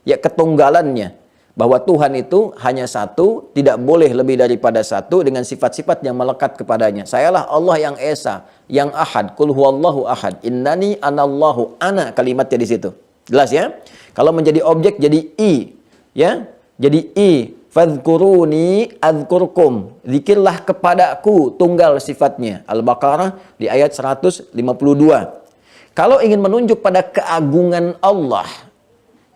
ya, ketunggalannya, bahwa Tuhan itu hanya satu, tidak boleh lebih daripada satu dengan sifat-sifat yang melekat kepadanya. Sayalah Allah yang esa, yang ahad, qul huwallahu ahad, innani anallahu, ana kalimatnya di situ. Jelas ya? Kalau menjadi objek jadi i, ya, jadi i. Fadhkuruni adzkurkum, zikirlah kepadaku, tunggal sifatnya. Al-Baqarah di ayat 152. Kalau ingin menunjuk pada keagungan Allah,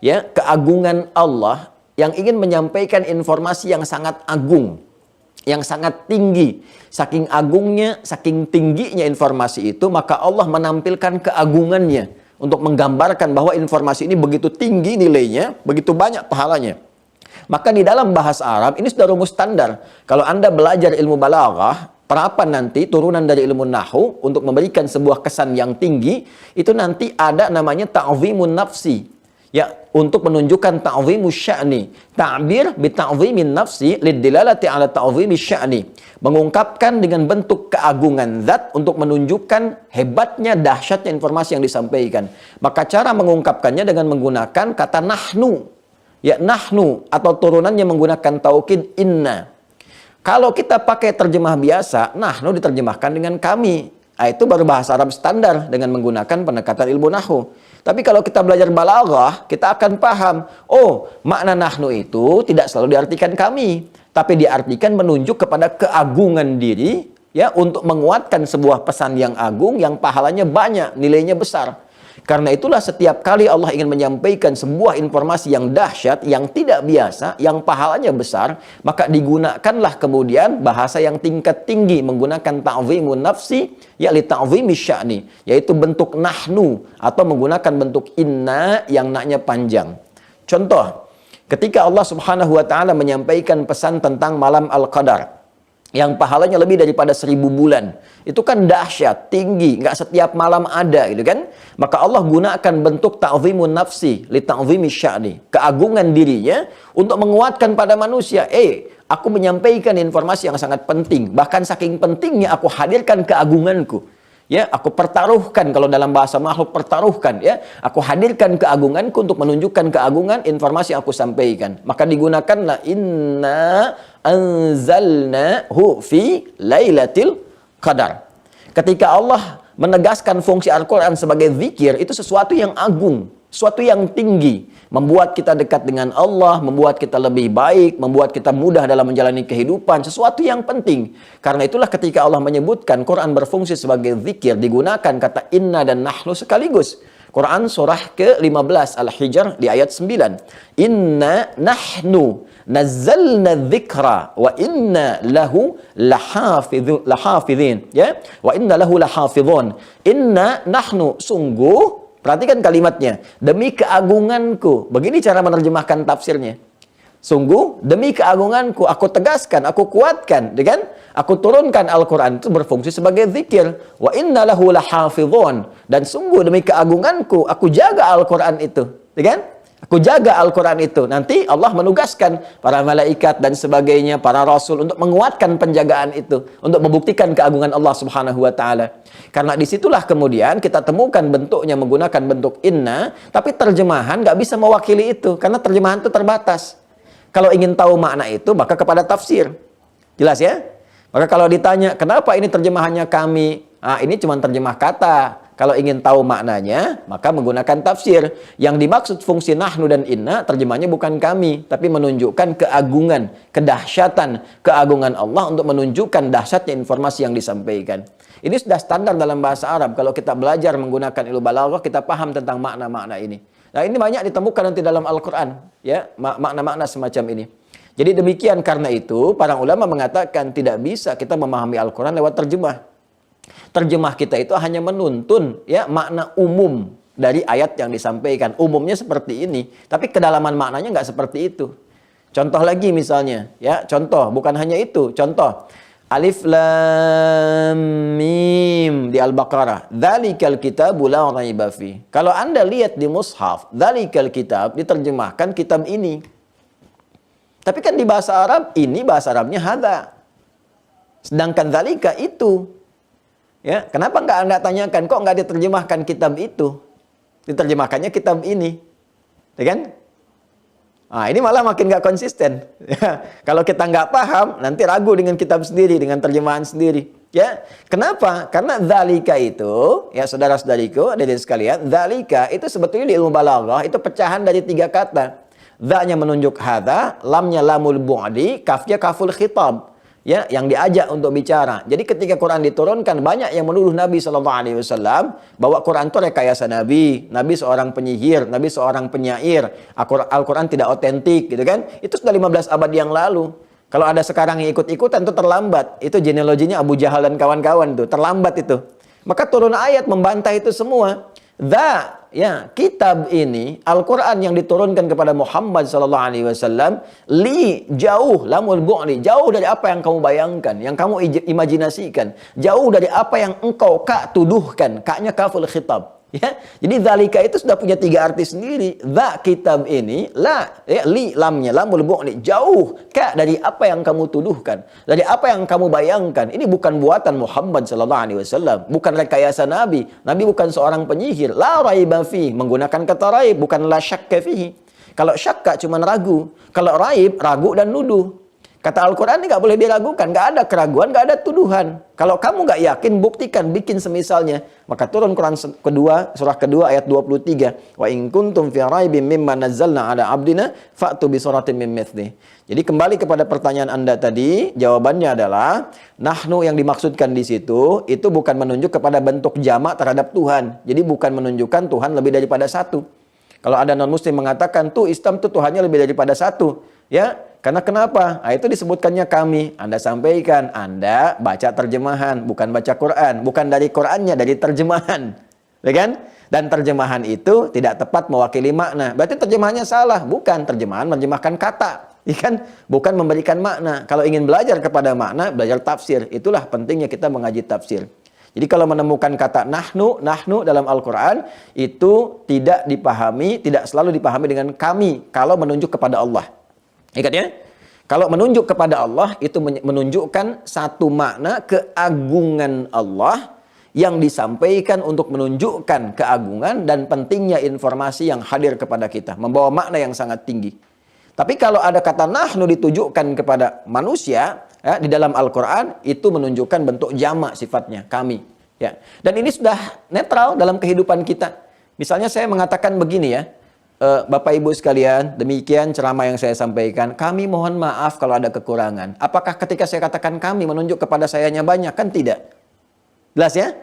ya, keagungan Allah, yang ingin menyampaikan informasi yang sangat agung, yang sangat tinggi, saking agungnya, saking tingginya informasi itu, maka Allah menampilkan keagungannya untuk menggambarkan bahwa informasi ini begitu tinggi nilainya, begitu banyak pahalanya. Maka di dalam bahasa Arab, ini sudah rumus standar. Kalau Anda belajar ilmu balaghah, perapan nanti, turunan dari ilmu nahu, untuk memberikan sebuah kesan yang tinggi, itu nanti ada namanya ta'zimun nafsi. Ya, untuk menunjukkan ta'zimus sya'ni. Ta'bir bi ta'zimin nafsi lidilalati ala ta'zimis sya'ni. Mengungkapkan dengan bentuk keagungan zat untuk menunjukkan hebatnya, dahsyatnya informasi yang disampaikan. Maka cara mengungkapkannya dengan menggunakan kata nahnu. Ya, nahnu atau turunannya menggunakan taukid inna. Kalau kita pakai terjemah biasa, nahnu diterjemahkan dengan kami. Nah, itu baru bahasa Arab standar dengan menggunakan pendekatan ilmu nahwu. Tapi kalau kita belajar balaghah, kita akan paham, oh, makna nahnu itu tidak selalu diartikan kami, tapi diartikan menunjuk kepada keagungan diri, ya, untuk menguatkan sebuah pesan yang agung, yang pahalanya banyak, nilainya besar. Karena itulah setiap kali Allah ingin menyampaikan sebuah informasi yang dahsyat, yang tidak biasa, yang pahalanya besar, maka digunakanlah kemudian bahasa yang tingkat tinggi menggunakan ta'zimun nafsi, ya, li ta'zimis sya'ni, yaitu bentuk nahnu atau menggunakan bentuk inna yang naknya panjang. Contoh, ketika Allah Subhanahu wa taala menyampaikan pesan tentang malam Al-Qadar, yang pahalanya lebih daripada 1000 bulan. Itu kan dahsyat, tinggi, nggak setiap malam ada, gitu kan? Maka Allah gunakan bentuk ta'zimun nafsi, li ta'zimis sya'ni, keagungan dirinya untuk menguatkan pada manusia. Aku menyampaikan informasi yang sangat penting, bahkan saking pentingnya aku hadirkan keagunganku. Ya, aku pertaruhkan, kalau dalam bahasa makhluk pertaruhkan, ya. Aku hadirkan keagunganku untuk menunjukkan keagungan informasi yang aku sampaikan. Maka digunakanlah inna anzalnahu fi lailatul qadar. Ketika Allah menegaskan fungsi Al-Qur'an sebagai zikir, itu sesuatu yang agung, sesuatu yang tinggi, membuat kita dekat dengan Allah, membuat kita lebih baik, membuat kita mudah dalam menjalani kehidupan, sesuatu yang penting. Karena itulah ketika Allah menyebutkan Quran berfungsi sebagai zikir, digunakan kata inna dan nahnu sekaligus. Quran surah ke-15 Al-Hijr di ayat 9. Inna nahnu nazzalna dzikra wa inna lahu lahafidhin, ya, wa inna lahu lahafidhun. Inna nahnu, sungguh, perhatikan kalimatnya, demi keagunganku. Begini cara menerjemahkan tafsirnya. Sungguh, demi keagunganku, aku tegaskan, aku kuatkan, kan? Aku turunkan Al-Quran itu berfungsi sebagai zikir. Wa inna lahu lahafidhun. Dan sungguh demi keagunganku, aku jaga Al-Quran itu. Ya kan? Aku jaga Al-Quran itu. Nanti Allah menugaskan para malaikat dan sebagainya, para rasul untuk menguatkan penjagaan itu. Untuk membuktikan keagungan Allah subhanahu wa ta'ala. Karena disitulah kemudian kita temukan bentuknya menggunakan bentuk inna. Tapi terjemahan nggak bisa mewakili itu. Karena terjemahan itu terbatas. Kalau ingin tahu makna itu, maka kepada tafsir. Jelas ya? Maka kalau ditanya, kenapa ini terjemahannya kami? Ini cuma terjemah kata. Kalau ingin tahu maknanya, maka menggunakan tafsir. Yang dimaksud fungsi nahnu dan inna, terjemahnya bukan kami, tapi menunjukkan keagungan, kedahsyatan, keagungan Allah untuk menunjukkan dahsyatnya informasi yang disampaikan. Ini sudah standar dalam bahasa Arab. Kalau kita belajar menggunakan ilmu balaghah, kita paham tentang makna-makna ini. Nah, ini banyak ditemukan nanti dalam Al-Quran, ya, makna-makna semacam ini. Jadi demikian, karena itu para ulama mengatakan tidak bisa kita memahami Al-Quran lewat terjemah. Terjemah kita itu hanya menuntun ya makna umum dari ayat yang disampaikan. Umumnya seperti ini, tapi kedalaman maknanya nggak seperti itu. Contoh lagi misalnya, ya contoh bukan hanya itu. Contoh Alif Lam Mim di Al-Baqarah. Dzalikal kitabu la raiba fi. Kalau Anda lihat di mushaf, dzalikal kitab diterjemahkan kitab ini. Tapi kan di bahasa Arab ini bahasa Arabnya hadza. Sedangkan dzalika itu. Ya, kenapa nggak Anda tanyakan, kok nggak diterjemahkan kitab itu? Diterjemahkannya kitab ini. Ya kan? Ini malah makin nggak konsisten. Ya, kalau kita nggak paham, nanti ragu dengan kitab sendiri, dengan terjemahan sendiri. Ya, kenapa? Karena dzalika itu, ya saudara-saudariku, adik-adik sekalian, dzalika itu sebetulnya di ilmu balaghah itu pecahan dari 3 kata. Dza-nya menunjuk hadza, lamnya lamul bu'di, kafnya kaful khitab. Ya, yang diajak untuk bicara. Jadi ketika Quran diturunkan, banyak yang menuduh Nabi SAW bahwa Quran itu rekayasa Nabi. Nabi seorang penyihir, Nabi seorang penyair. Al-Quran tidak otentik, gitu kan? Itu sudah 15 abad yang lalu. Kalau ada sekarang yang ikut-ikutan itu terlambat. Itu genealoginya Abu Jahal dan kawan-kawan tuh, terlambat itu. Maka turun ayat membantah itu semua. Ya, kitab ini Al-Quran yang diturunkan kepada Muhammad SAW jauh lamul bu'li, jauh dari apa yang kamu bayangkan, yang kamu imajinasikan, jauh dari apa yang engkau tuduhkan. Kaknya kaful khitab. Ya, jadi dzalika itu sudah punya 3 arti sendiri. Kitab ini li lamnya lamul bu'li, jauh dari apa yang kamu tuduhkan, dari apa yang kamu bayangkan. Ini bukan buatan Muhammad SAW, bukan rekayasa Nabi. Nabi bukan seorang penyihir. La raiba fi, menggunakan kata raib, bukan la syakka fihi. Kalau syakka cuma ragu, kalau raib ragu dan nuduh. Kata Al-Quran ini nggak boleh diragukan, nggak ada keraguan, nggak ada tuduhan. Kalau kamu nggak yakin, buktikan, bikin semisalnya. Maka turun Quran kedua, surah kedua ayat 23. Wa in kuntum fi raibim mimma nazzalna ala abdina fa'tu bi suratin min mithli. Jadi kembali kepada pertanyaan Anda tadi, jawabannya adalah nahnu yang dimaksudkan di situ itu bukan menunjuk kepada bentuk jamak terhadap Tuhan. Jadi bukan menunjukkan Tuhan lebih daripada satu. Kalau ada non-muslim mengatakan tuh Islam tuh Tuhannya lebih daripada satu, ya, karena kenapa? Itu disebutkannya kami. Anda sampaikan, Anda baca terjemahan, bukan baca Quran, bukan dari Qurannya, dari terjemahan, ya kan? Dan terjemahan itu tidak tepat mewakili makna. Berarti terjemahannya salah, bukan terjemahan menerjemahkan kata, ya kan? Bukan memberikan makna. Kalau ingin belajar kepada makna, belajar tafsir. Itulah pentingnya kita mengaji tafsir. Jadi kalau menemukan kata nahnu dalam Al-Quran, itu tidak dipahami, tidak selalu dipahami dengan kami, kalau menunjuk kepada Allah. Ingat ya? Kalau menunjuk kepada Allah, itu menunjukkan satu makna keagungan Allah yang disampaikan untuk menunjukkan keagungan dan pentingnya informasi yang hadir kepada kita. Membawa makna yang sangat tinggi. Tapi kalau ada kata nahnu ditujukan kepada manusia, ya, di dalam Al-Quran itu menunjukkan bentuk jamak sifatnya, kami. Ya. Dan ini sudah netral dalam kehidupan kita. Misalnya saya mengatakan begini ya, Bapak Ibu sekalian, demikian ceramah yang saya sampaikan. Kami mohon maaf kalau ada kekurangan. Apakah ketika saya katakan kami menunjuk kepada sayanya banyak? Kan tidak. Jelas ya?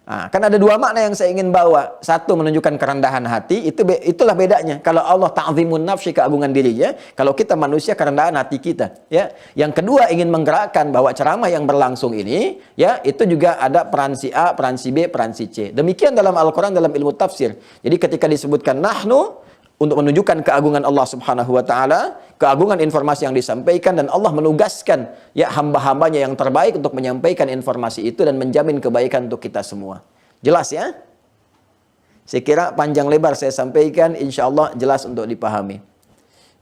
Kan ada 2 makna yang saya ingin bawa. Satu, menunjukkan kerendahan hati. Itulah bedanya. Kalau Allah ta'zimun nafsi, keagungan dirinya. Kalau kita manusia, kerendahan hati kita. Ya. Yang kedua, ingin menggerakkan bahwa ceramah yang berlangsung ini, ya, itu juga ada peran si A, peran si B, peran si C. Demikian dalam Al-Quran, dalam ilmu tafsir. Jadi ketika disebutkan nahnu, untuk menunjukkan keagungan Allah Subhanahu wa taala, keagungan informasi yang disampaikan, dan Allah menugaskan ya hamba-hambanya yang terbaik untuk menyampaikan informasi itu dan menjamin kebaikan untuk kita semua. Jelas ya? Saya kira panjang lebar saya sampaikan, insya Allah jelas untuk dipahami.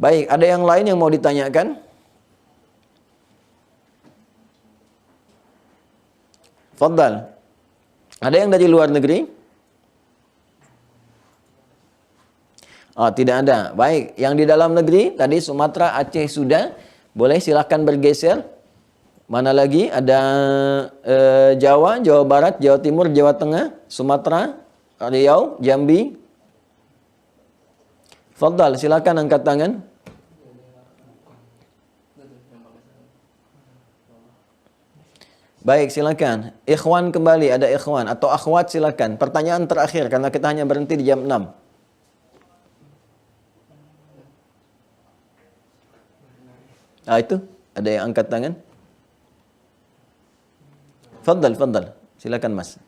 Baik, ada yang lain yang mau ditanyakan? Fadal. Ada yang dari luar negeri? Oh, tidak ada. Baik, yang di dalam negeri, tadi Sumatera, Aceh sudah. Boleh silahkan bergeser. Mana lagi? Ada Jawa, Jawa Barat, Jawa Timur, Jawa Tengah, Sumatera, Riau, Jambi. Fadal, silakan angkat tangan. Baik, silakan. Ikhwan kembali, ada ikhwan atau akhwat silakan. Pertanyaan terakhir karena kita hanya berhenti di jam 6. Ah, itu ada yang angkat tangan. Fadal, fadal. Silakan, Mas.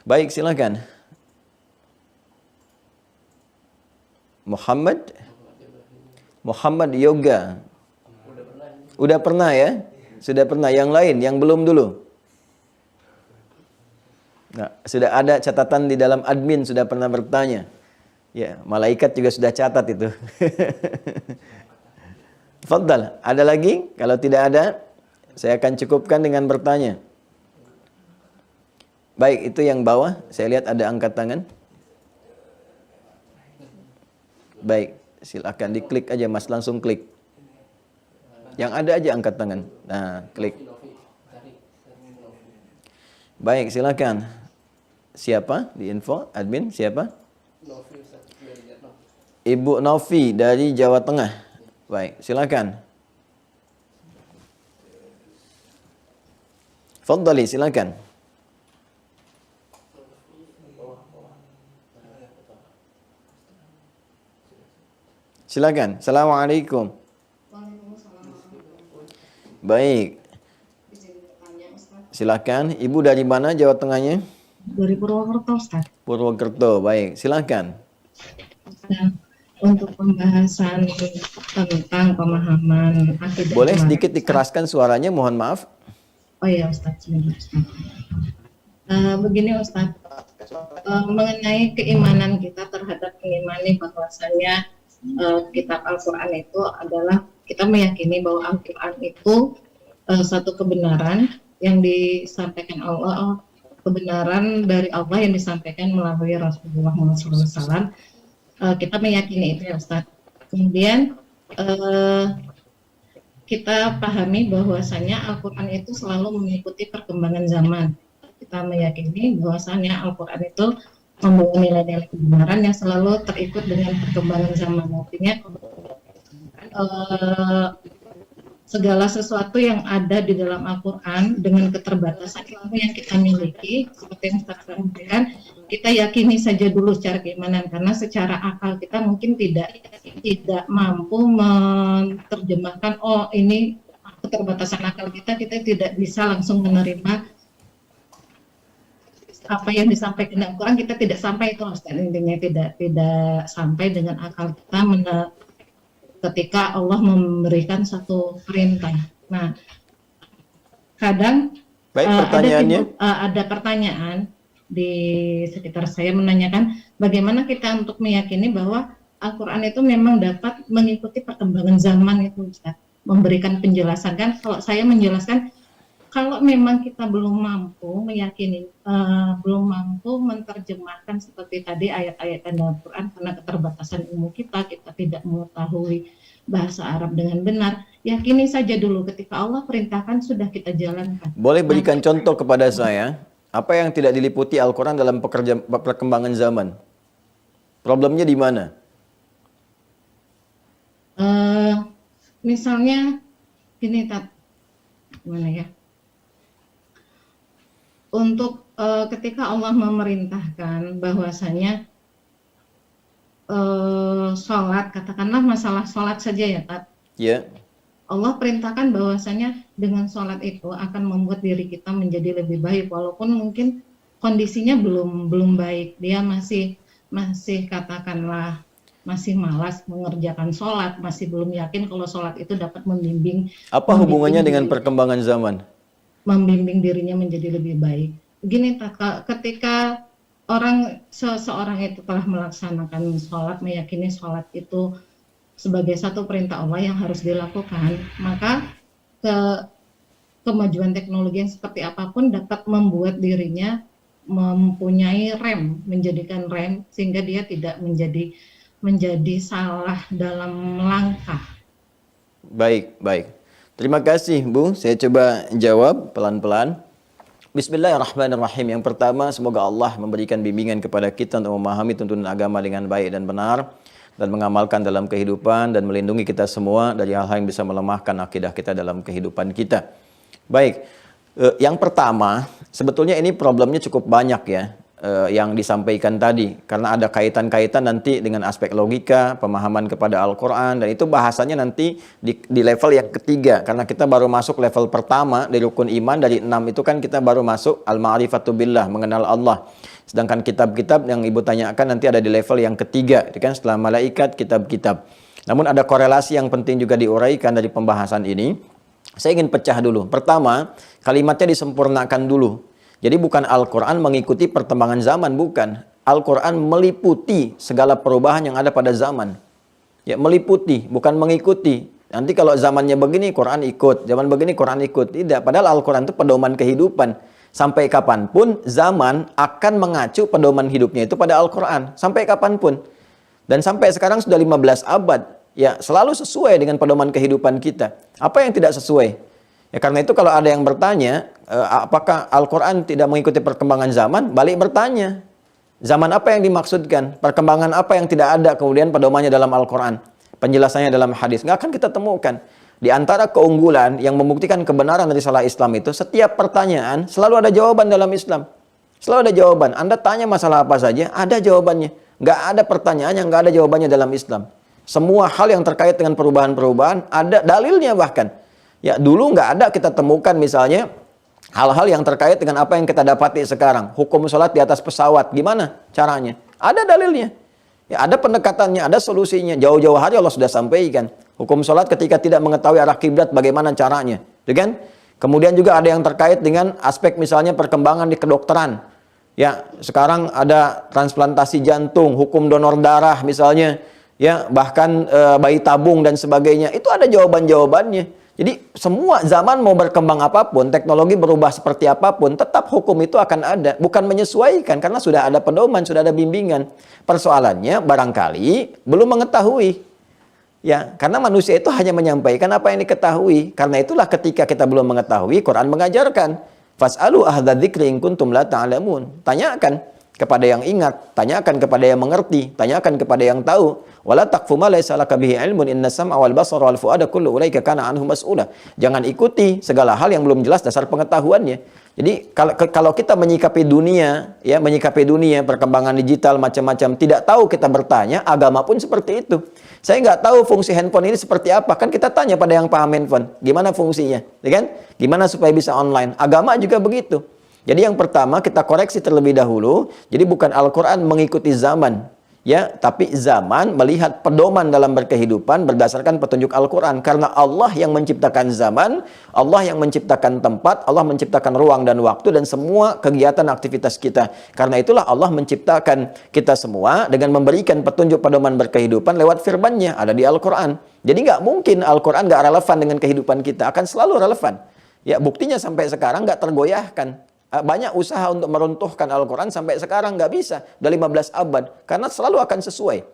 Baik, silakan. Muhammad Yoga. Udah pernah ya? Sudah pernah. Yang lain, yang belum dulu. Nah, sudah ada catatan di dalam admin, sudah pernah bertanya. Ya, malaikat juga sudah catat itu. Fadal, ada lagi? Kalau tidak ada, saya akan cukupkan dengan bertanya. Baik, itu yang bawah. Saya lihat ada angkat tangan. Baik, silakan diklik aja Mas, langsung klik. Yang ada aja angkat tangan. Nah, klik. Baik, silakan. Siapa di info? Admin siapa? Ibu Novi dari Jawa Tengah. Baik, silakan. Fadhali, silakan. Silakan. Assalamualaikum. Baik. Silakan. Ibu dari mana Jawa Tengahnya? Dari Purwokerto, Ustaz. Purwokerto. Baik, silakan. Nah, untuk pembahasan tentang pemahaman akidah. Boleh kemarin, sedikit Ustaz. dikeraskan suaranya, mohon maaf. Oh iya, Ustaz. Sebentar, Ustaz. Begini, Ustaz. Mengenai keimanan kita terhadap mengimani bahwasanya kitab Al-Quran itu adalah, kita meyakini bahwa Al-Quran itu satu kebenaran yang disampaikan Allah, kebenaran dari Allah yang disampaikan melalui Rasulullah SAW. Kita meyakini itu ya Ustaz. Kemudian kita pahami bahwasanya Al-Quran itu selalu mengikuti perkembangan zaman. Kita meyakini bahwasanya Al-Quran itu membawa nilai-nilai kebenaran yang selalu terikut dengan perkembangan zaman. Artinya segala sesuatu yang ada di dalam Al-Quran dengan keterbatasan ilmu yang kita miliki, seperti yang Ustaz sampaikan, kita yakini saja dulu secara keimanan, karena secara akal kita mungkin tidak mampu menerjemahkan, oh ini keterbatasan akal kita tidak bisa langsung menerima apa yang disampaikan dalam Al-Quran. Kita tidak sampai itu, Ustaz, intinya tidak sampai dengan akal kita ketika Allah memberikan satu perintah. Nah, kadang Baik, pertanyaannya. ada pertanyaan di sekitar saya menanyakan bagaimana kita untuk meyakini bahwa Al-Quran itu memang dapat mengikuti perkembangan zaman itu, Ustaz. Memberikan penjelasan, kan kalau saya menjelaskan, kalau memang kita belum mampu meyakini, belum mampu menerjemahkan seperti tadi ayat-ayat dalam Al-Quran karena keterbatasan ilmu kita tidak mengetahui bahasa Arab dengan benar, yakini saja dulu ketika Allah perintahkan sudah kita jalankan. Boleh berikan contoh kepada saya, apa yang tidak diliputi Al-Quran dalam perkembangan zaman? Problemnya di mana? Misalnya gini, gimana ya? Untuk ketika Allah memerintahkan bahwasanya sholat, katakanlah masalah sholat saja ya, Tat. Ya. Allah perintahkan bahwasanya dengan sholat itu akan membuat diri kita menjadi lebih baik, walaupun mungkin kondisinya belum baik. Dia masih katakanlah masih malas mengerjakan sholat, masih belum yakin kalau sholat itu dapat membimbing. Apa hubungannya dengan perkembangan zaman? membimbing dirinya menjadi lebih baik. Begini, ketika seseorang itu telah melaksanakan sholat, meyakini sholat itu sebagai satu perintah Allah yang harus dilakukan, maka kemajuan teknologi yang seperti apapun dapat membuat dirinya mempunyai menjadikan rem sehingga dia tidak menjadi salah dalam langkah. Baik, baik. Terima kasih, Bu. Saya coba jawab pelan-pelan. Bismillahirrahmanirrahim. Yang pertama, semoga Allah memberikan bimbingan kepada kita untuk memahami tuntunan agama dengan baik dan benar, dan mengamalkan dalam kehidupan, dan melindungi kita semua dari hal-hal yang bisa melemahkan akidah kita dalam kehidupan kita. Baik, yang pertama, sebetulnya ini problemnya cukup banyak ya, yang disampaikan tadi, karena ada kaitan-kaitan nanti dengan aspek logika, pemahaman kepada Al-Quran, dan itu bahasanya nanti di level yang ketiga, karena kita baru masuk level pertama dari rukun iman, dari 6 itu kan kita baru masuk al-ma'rifatu billah, mengenal Allah. Sedangkan kitab-kitab yang Ibu tanyakan nanti ada di level yang ketiga, itu kan setelah malaikat, kitab-kitab. Namun ada korelasi yang penting juga diuraikan dari pembahasan ini. Saya ingin pecah dulu. Pertama, kalimatnya disempurnakan dulu. Jadi bukan Al-Quran mengikuti perkembangan zaman, bukan. Al-Quran meliputi segala perubahan yang ada pada zaman. Ya, meliputi, bukan mengikuti. Nanti kalau zamannya begini, Quran ikut. Zaman begini, Quran ikut. Tidak, padahal Al-Quran itu pedoman kehidupan. Sampai kapanpun, zaman akan mengacu pedoman hidupnya itu pada Al-Quran. Sampai kapanpun. Dan sampai sekarang sudah 15 abad. Ya, selalu sesuai dengan pedoman kehidupan kita. Apa yang tidak sesuai? Ya, karena itu kalau ada yang bertanya, apakah Al-Quran tidak mengikuti perkembangan zaman? Balik bertanya. Zaman apa yang dimaksudkan? Perkembangan apa yang tidak ada kemudian pedomannya dalam Al-Quran? Penjelasannya dalam hadis. Nggak akan kita temukan. Di antara keunggulan yang membuktikan kebenaran dari salah Islam itu, setiap pertanyaan selalu ada jawaban dalam Islam. Selalu ada jawaban. Anda tanya masalah apa saja, ada jawabannya. Nggak ada pertanyaan yang nggak ada jawabannya dalam Islam. Semua hal yang terkait dengan perubahan-perubahan ada dalilnya bahkan. Ya, dulu nggak ada kita temukan misalnya hal-hal yang terkait dengan apa yang kita dapati sekarang. Hukum sholat di atas pesawat, gimana caranya? Ada dalilnya. Ya, ada pendekatannya, ada solusinya. Jauh-jauh hari Allah sudah sampaikan. Hukum sholat ketika tidak mengetahui arah kiblat, bagaimana caranya? Itu kan? Kemudian juga ada yang terkait dengan aspek misalnya perkembangan di kedokteran. Ya, sekarang ada transplantasi jantung, hukum donor darah misalnya. Ya, bahkan bayi tabung dan sebagainya. Itu ada jawaban-jawabannya. Jadi semua zaman mau berkembang apapun, teknologi berubah seperti apapun, tetap hukum itu akan ada. Bukan menyesuaikan, karena sudah ada pedoman, sudah ada bimbingan. Persoalannya barangkali belum mengetahui. Ya, karena manusia itu hanya menyampaikan apa yang diketahui. Karena itulah ketika kita belum mengetahui, Quran mengajarkan. Fas'alu ahla dzikri in kuntum la ta'lamun. Tanyakan kepada yang ingat, tanyakan kepada yang mengerti, tanyakan kepada yang tahu. Wala taqfu ma laysa laka bihi ilmun inna sam'a wal basara wal fuada kullu ulaika kana anhu mas'ula. Jangan ikuti segala hal yang belum jelas dasar pengetahuannya. Jadi kalau kita menyikapi dunia, ya menyikapi dunia perkembangan digital macam-macam, tidak tahu kita bertanya, agama pun seperti itu. Saya nggak tahu fungsi handphone ini seperti apa, kan kita tanya pada yang paham handphone, gimana fungsinya, ya kan? Gimana supaya bisa online? Agama juga begitu. Jadi yang pertama kita koreksi terlebih dahulu. Jadi bukan Al-Quran mengikuti zaman, ya, tapi zaman melihat pedoman dalam berkehidupan berdasarkan petunjuk Al-Quran. Karena Allah yang menciptakan zaman, Allah yang menciptakan tempat, Allah menciptakan ruang dan waktu dan semua kegiatan aktivitas kita. Karena itulah Allah menciptakan kita semua dengan memberikan petunjuk pedoman berkehidupan lewat firman-Nya, ada di Al-Quran. Jadi nggak mungkin Al-Quran nggak relevan dengan kehidupan kita, akan selalu relevan. Ya, buktinya sampai sekarang nggak tergoyahkan. Banyak usaha untuk meruntuhkan Al-Quran sampai sekarang nggak bisa. Udah 15 abad. Karena selalu akan sesuai.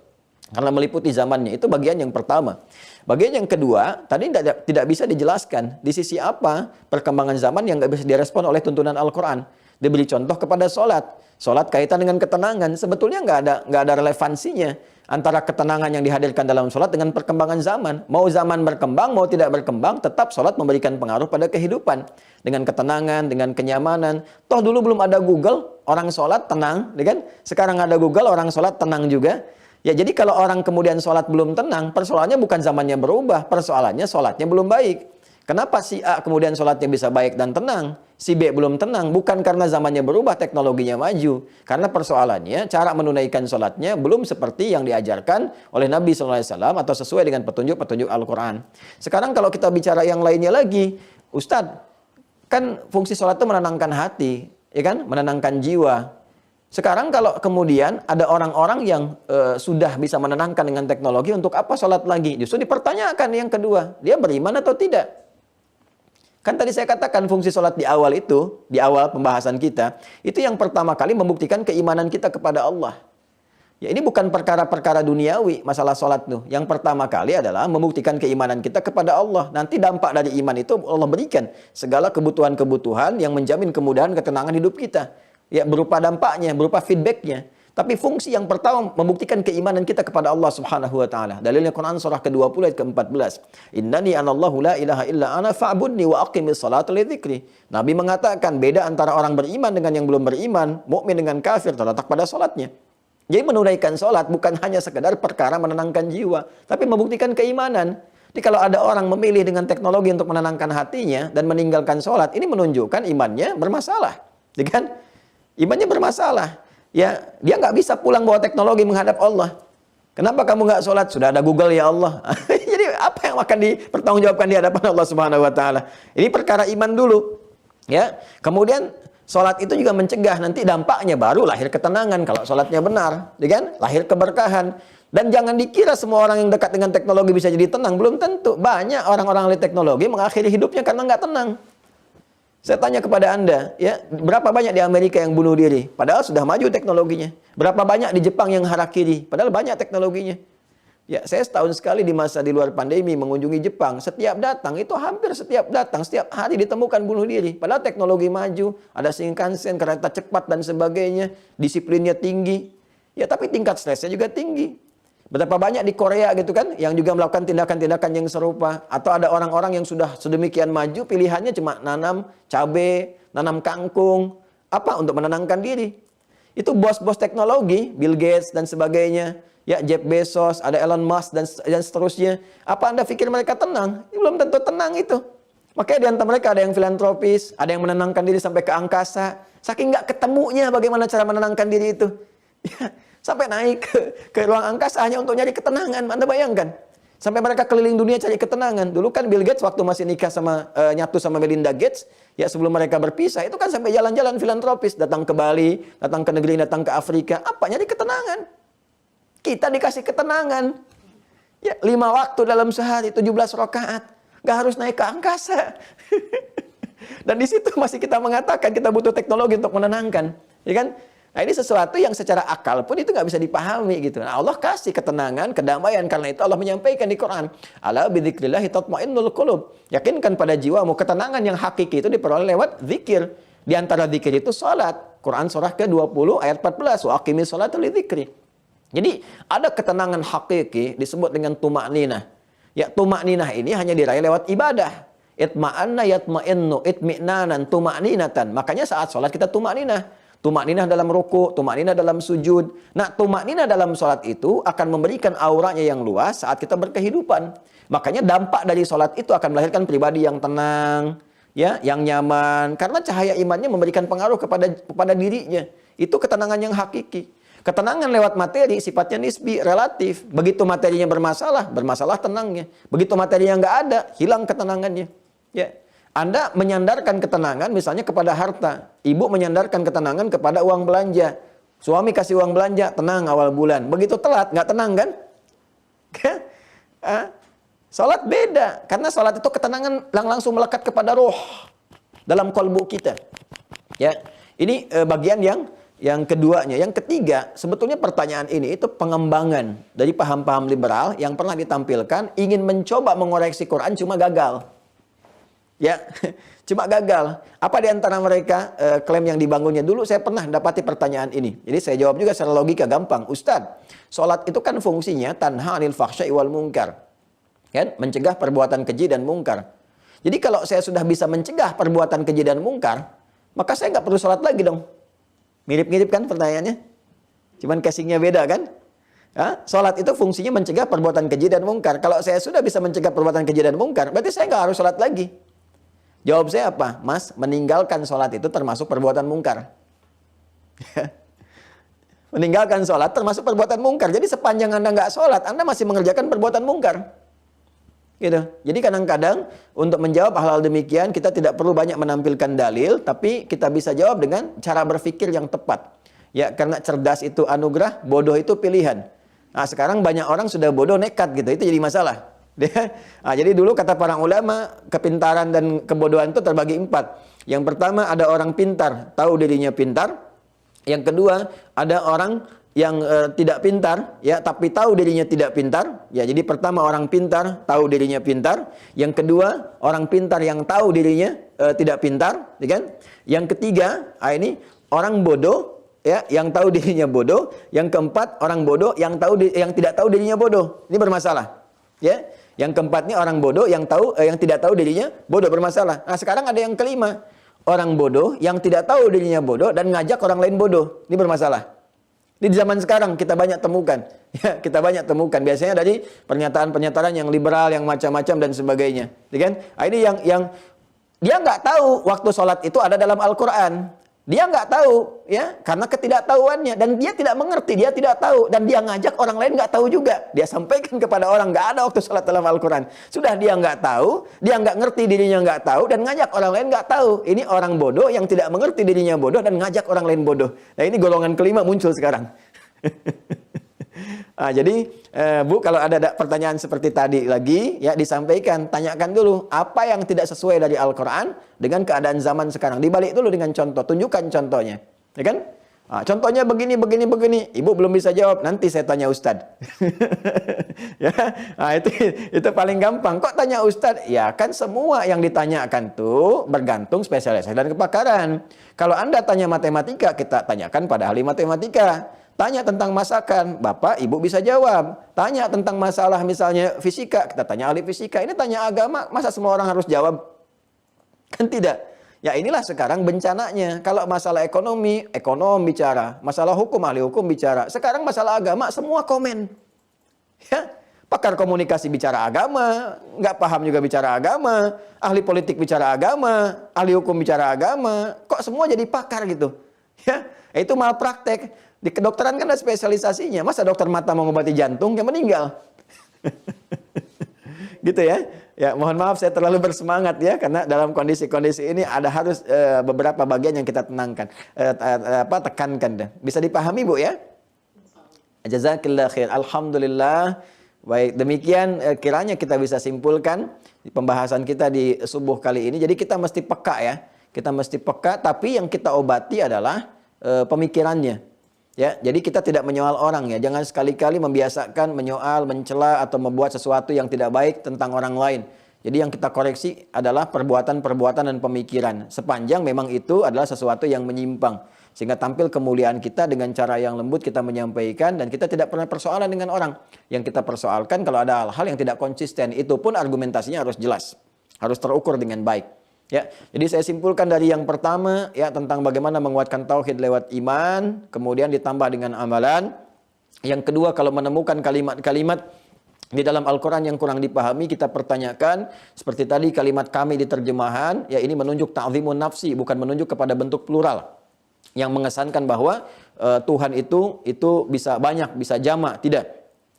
Karena meliputi zamannya. Itu bagian yang pertama. Bagian yang kedua, tadi tidak bisa dijelaskan. Di sisi apa perkembangan zaman yang nggak bisa direspon oleh tuntunan Al-Quran. Diberi contoh kepada sholat. Sholat kaitan dengan ketenangan. Sebetulnya nggak ada relevansinya antara ketenangan yang dihadirkan dalam sholat dengan perkembangan zaman. Mau zaman berkembang, mau tidak berkembang, tetap sholat memberikan pengaruh pada kehidupan. Dengan ketenangan, dengan kenyamanan. Toh dulu belum ada Google, orang sholat tenang. Kan? Sekarang ada Google, orang sholat tenang juga. Ya, jadi kalau orang kemudian sholat belum tenang, persoalannya bukan zamannya berubah, persoalannya sholatnya belum baik. Kenapa si A kemudian sholatnya bisa baik dan tenang, si B belum tenang? Bukan karena zamannya berubah, teknologinya maju. Karena persoalannya, cara menunaikan sholatnya belum seperti yang diajarkan oleh Nabi SAW atau sesuai dengan petunjuk-petunjuk Al-Quran. Sekarang kalau kita bicara yang lainnya lagi, Ustadz, Kan fungsi sholat itu menenangkan hati, ya kan? Menenangkan jiwa. Sekarang kalau kemudian ada orang-orang yang sudah bisa menenangkan dengan teknologi, untuk apa sholat lagi? Justru dipertanyakan yang kedua, dia beriman atau tidak? Kan tadi saya katakan fungsi sholat di awal itu, di awal pembahasan kita, itu yang pertama kali membuktikan keimanan kita kepada Allah. Ya, ini bukan perkara-perkara duniawi, masalah sholat tuh. Yang pertama kali adalah membuktikan keimanan kita kepada Allah. Nanti dampak dari iman itu Allah berikan segala kebutuhan-kebutuhan yang menjamin kemudahan, ketenangan hidup kita. Ya, berupa dampaknya, berupa feedbacknya. Tapi fungsi yang pertama membuktikan keimanan kita kepada Allah Subhanahu wa taala. Dalilnya Quran surah ke-20 ayat ke-14. Innani anallahu la ilaha illa ana fa'budni wa aqimis salata li dzikri. Nabi mengatakan beda antara orang beriman dengan yang belum beriman, mukmin dengan kafir terletak pada salatnya. Jadi menunaikan sholat bukan hanya sekedar perkara menenangkan jiwa, tapi membuktikan keimanan. Jadi kalau ada orang memilih dengan teknologi untuk menenangkan hatinya dan meninggalkan sholat, ini menunjukkan imannya bermasalah. Ya kan? Imannya bermasalah. Ya, dia nggak bisa pulang bawa teknologi menghadap Allah. Kenapa kamu nggak sholat? Sudah ada Google ya Allah. Jadi apa yang akan dipertanggungjawabkan di hadapan Allah Subhanahu Wa Taala? Ini perkara iman dulu. Ya, kemudian sholat itu juga mencegah, nanti dampaknya baru lahir ketenangan kalau sholatnya benar, ya kan? Lahir keberkahan. Dan jangan dikira semua orang yang dekat dengan teknologi bisa jadi tenang, belum tentu. Banyak orang-orang ahli teknologi mengakhiri hidupnya karena nggak tenang. Saya tanya kepada Anda, ya, berapa banyak di Amerika yang bunuh diri? Padahal sudah maju teknologinya. Berapa banyak di Jepang yang harakiri? Padahal banyak teknologinya. Ya, saya setahun sekali di masa di luar pandemi mengunjungi Jepang. Setiap datang, itu hampir setiap datang, setiap hari ditemukan bunuh diri. Padahal teknologi maju, ada Shinkansen, kereta cepat dan sebagainya, disiplinnya tinggi. Ya, tapi tingkat stresnya juga tinggi. Betapa banyak di Korea gitu kan, yang juga melakukan tindakan-tindakan yang serupa. Atau ada orang-orang yang sudah sedemikian maju, pilihannya cuma nanam cabai, nanam kangkung. Apa? Untuk menenangkan diri. Itu bos-bos teknologi, Bill Gates dan sebagainya. Ya, Jeff Bezos, ada Elon Musk dan seterusnya. Apa Anda pikir mereka tenang? Belum tentu tenang itu. Makanya di antara mereka ada yang filantropis, ada yang menenangkan diri sampai ke angkasa. Saking nggak ketemunya bagaimana cara menenangkan diri itu. Ya, sampai naik ke ruang angkasa hanya untuk nyari ketenangan. Anda bayangkan. Sampai mereka keliling dunia cari ketenangan. Dulu kan Bill Gates waktu masih nikah sama nyatu sama Melinda Gates, ya sebelum mereka berpisah, itu kan sampai jalan-jalan filantropis, datang ke Bali, datang ke negeri, datang ke Afrika. Apa? Nyari ketenangan. Kita dikasih ketenangan. Ya, 5 waktu dalam sehari, 17 rakaat. Gak harus naik ke angkasa. Dan di situ masih kita mengatakan kita butuh teknologi untuk menenangkan. Ya kan? Nah, ini sesuatu yang secara akal pun itu gak bisa dipahami gitu. Nah, Allah kasih ketenangan, kedamaian. Karena itu Allah menyampaikan di Quran. Ala bidzikrillahi tatma'innul qulub. Yakinkan pada jiwamu, ketenangan yang hakiki itu diperoleh lewat zikir. Di antara zikir itu salat. Quran surah ke-20 ayat 14. Wa aqimis salata li dzikri. Jadi ada ketenangan hakiki disebut dengan tumakninah. Ya, tumakninah ini hanya diraih lewat ibadah. Itma'anna yatma'innu itmi'nanan tumakninatan. Makanya saat sholat kita tumakninah. Tumakninah dalam ruku, tumakninah dalam sujud. Nah, tumakninah dalam sholat itu akan memberikan auranya yang luas saat kita berkehidupan. Makanya dampak dari sholat itu akan melahirkan pribadi yang tenang, ya, yang nyaman. Karena cahaya imannya memberikan pengaruh kepada dirinya. Itu ketenangan yang hakiki. Ketenangan lewat materi sifatnya nisbi, relatif. Begitu materinya bermasalah, bermasalah tenangnya. Begitu materinya nggak ada, hilang ketenangannya. Ya, Anda menyandarkan ketenangan misalnya kepada harta. Ibu menyandarkan ketenangan kepada uang belanja. Suami kasih uang belanja, tenang awal bulan. Begitu telat, nggak tenang kan? Salat beda. Karena salat itu ketenangan langsung melekat kepada roh dalam kalbu kita. Ya, ini bagian yang keduanya. Yang ketiga, sebetulnya pertanyaan ini itu pengembangan dari paham-paham liberal yang pernah ditampilkan, ingin mencoba mengoreksi Quran cuma gagal. Ya, cuma gagal. Apa di antara mereka klaim yang dibangunnya? Dulu saya pernah dapati pertanyaan ini. Jadi saya jawab juga secara logika gampang. Ustadz, sholat itu kan fungsinya tanha 'anil fahsya'i wal munkar. Kan? Mencegah perbuatan keji dan mungkar. Jadi kalau saya sudah bisa mencegah perbuatan keji dan mungkar, maka saya nggak perlu sholat lagi dong. Mirip-mirip kan pertanyaannya? Cuman casingnya beda kan? Sholat itu fungsinya mencegah perbuatan keji dan mungkar. Kalau saya sudah bisa mencegah perbuatan keji dan mungkar, berarti saya nggak harus sholat lagi. Jawab saya apa? Mas, meninggalkan sholat itu termasuk perbuatan mungkar. Meninggalkan sholat termasuk perbuatan mungkar. Jadi sepanjang Anda nggak sholat, Anda masih mengerjakan perbuatan mungkar. Gitu. Jadi kadang-kadang untuk menjawab hal-hal demikian kita tidak perlu banyak menampilkan dalil, tapi kita bisa jawab dengan cara berpikir yang tepat. Ya, karena cerdas itu anugerah, bodoh itu pilihan. Nah, sekarang banyak orang sudah bodoh nekat gitu, itu jadi masalah. Jadi dulu kata para ulama, kepintaran dan kebodohan itu terbagi 4. Yang pertama ada orang pintar, tahu dirinya pintar. Yang kedua ada orang yang tidak pintar, ya, tapi tahu dirinya tidak pintar. Ya, jadi pertama orang pintar, tahu dirinya pintar. Yang kedua orang pintar yang tahu dirinya tidak pintar, ya kan? Yang ketiga, ini orang bodoh, ya, yang tahu dirinya bodoh. Yang keempat orang bodoh yang tidak tahu dirinya bodoh. Ini bermasalah, ya. Yang keempat ini orang bodoh yang tidak tahu dirinya bodoh, bermasalah. Nah, sekarang ada yang kelima, orang bodoh yang tidak tahu dirinya bodoh dan ngajak orang lain bodoh. Ini bermasalah. Di zaman sekarang kita banyak temukan, ya, kita banyak temukan. Biasanya dari pernyataan-pernyataan yang liberal, yang macam-macam dan sebagainya, ya kan? Ini yang dia nggak tahu waktu sholat itu ada dalam Al-Quran. Dia nggak tahu, ya, karena ketidaktahuannya, dan dia tidak mengerti, dia tidak tahu, dan dia ngajak orang lain nggak tahu juga. Dia sampaikan kepada orang nggak ada waktu sholat dalam Al-Quran. Sudah dia nggak tahu, dia nggak ngerti dirinya nggak tahu, dan ngajak orang lain nggak tahu. Ini orang bodoh yang tidak mengerti dirinya bodoh dan ngajak orang lain bodoh. Nah, ini golongan kelima muncul sekarang. Jadi Bu, kalau ada pertanyaan seperti tadi lagi, ya, disampaikan, tanyakan dulu apa yang tidak sesuai dari Al-Quran dengan keadaan zaman sekarang. Dibalik dulu dengan contoh, tunjukkan contohnya, ya kan? Contohnya begini. Ibu belum bisa jawab, nanti saya tanya Ustadz. Ya, itu paling gampang. Kok tanya Ustadz? Ya kan semua yang ditanyakan tuh bergantung spesialisasi dan kepakaran. Kalau Anda tanya matematika, kita tanyakan pada ahli matematika. Tanya tentang masakan, Bapak, Ibu bisa jawab. Tanya tentang masalah misalnya fisika, kita tanya ahli fisika. Ini tanya agama, masa semua orang harus jawab? Kan tidak. Ya, inilah sekarang bencananya. Kalau masalah ekonomi, ekonom bicara. Masalah hukum, ahli hukum bicara. Sekarang masalah agama, semua komen. Ya, pakar komunikasi bicara agama, nggak paham juga bicara agama. Ahli politik bicara agama, ahli hukum bicara agama. Kok semua jadi pakar gitu? Ya, itu malpraktek. Di kedokteran kan ada spesialisasinya. Masa dokter mata mau ngobati jantung, yang meninggal. Gitu ya. Ya, mohon maaf saya terlalu bersemangat ya, karena dalam kondisi-kondisi ini ada harus beberapa bagian yang kita tekankan deh. Bisa dipahami Bu ya? Jazakillah khair. Alhamdulillah. Baik, demikian kiranya kita bisa simpulkan di pembahasan kita di subuh kali ini. Jadi kita mesti peka ya. Kita mesti peka, tapi yang kita obati adalah pemikirannya. Ya, jadi kita tidak menyoal orang ya. Jangan sekali-kali membiasakan menyoal, mencela atau membuat sesuatu yang tidak baik tentang orang lain. Jadi yang kita koreksi adalah perbuatan-perbuatan dan pemikiran. Sepanjang memang itu adalah sesuatu yang menyimpang. Sehingga tampil kemuliaan kita dengan cara yang lembut kita menyampaikan, dan kita tidak pernah persoalan dengan orang. Yang kita persoalkan kalau ada hal-hal yang tidak konsisten, itu pun argumentasinya harus jelas. Harus terukur dengan baik. Ya, jadi saya simpulkan dari yang pertama ya, tentang bagaimana menguatkan tauhid lewat iman, kemudian ditambah dengan amalan. Yang kedua, kalau menemukan kalimat-kalimat di dalam Al-Quran yang kurang dipahami, kita pertanyakan. Seperti tadi kalimat kami di terjemahan, ya ini menunjuk ta'zimun nafsi, bukan menunjuk kepada bentuk plural yang mengesankan bahwa Tuhan itu bisa banyak, bisa jamak, tidak.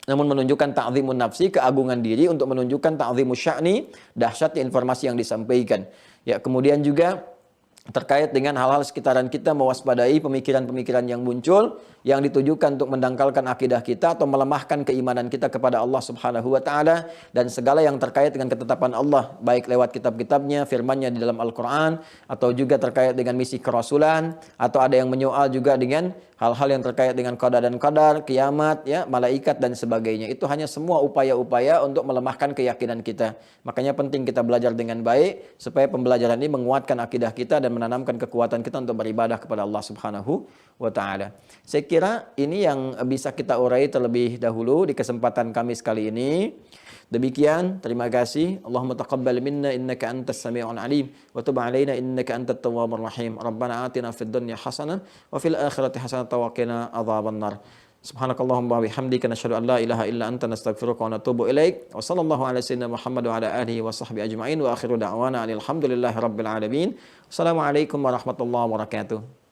Namun menunjukkan ta'zimun nafsi, keagungan diri, untuk menunjukkan ta'zimus sya'ni, dahsyatnya informasi yang disampaikan. Ya, kemudian juga terkait dengan hal-hal sekitaran kita, mewaspadai pemikiran-pemikiran yang muncul yang ditujukan untuk mendangkalkan akidah kita atau melemahkan keimanan kita kepada Allah Subhanahu wa taala, dan segala yang terkait dengan ketetapan Allah, baik lewat kitab-kitabnya, firman-Nya di dalam Al-Qur'an, atau juga terkait dengan misi kerasulan, atau ada yang menyoal juga dengan hal-hal yang terkait dengan qada dan qadar, kiamat, ya, malaikat dan sebagainya. Itu hanya semua upaya-upaya untuk melemahkan keyakinan kita. Makanya penting kita belajar dengan baik supaya pembelajaran ini menguatkan akidah kita dan menanamkan kekuatan kita untuk beribadah kepada Allah Subhanahu wa taala. Saya kira ini yang bisa kita urai terlebih dahulu di kesempatan Kamis kali ini. Demikian, terima kasih. Allahumma taqabbal minna innaka antas sami'un alim wa tub 'alaina innaka antat tawwabur rahim. Rabbana atina fid dunya hasanah wa fil akhirati hasanah wa qina adzabannar. Subhanakallahumma wa bihamdika nasyhadu an la ilaha illa anta nastaghfiruka wa natubu ilaik. Wa sallallahu ala sayyidina Muhammad wa ala alihi wa sahbihi ajma'in wa akhiru da'wana alhamdulillahi rabbil alamin. Assalamualaikum warahmatullahi wabarakatuh.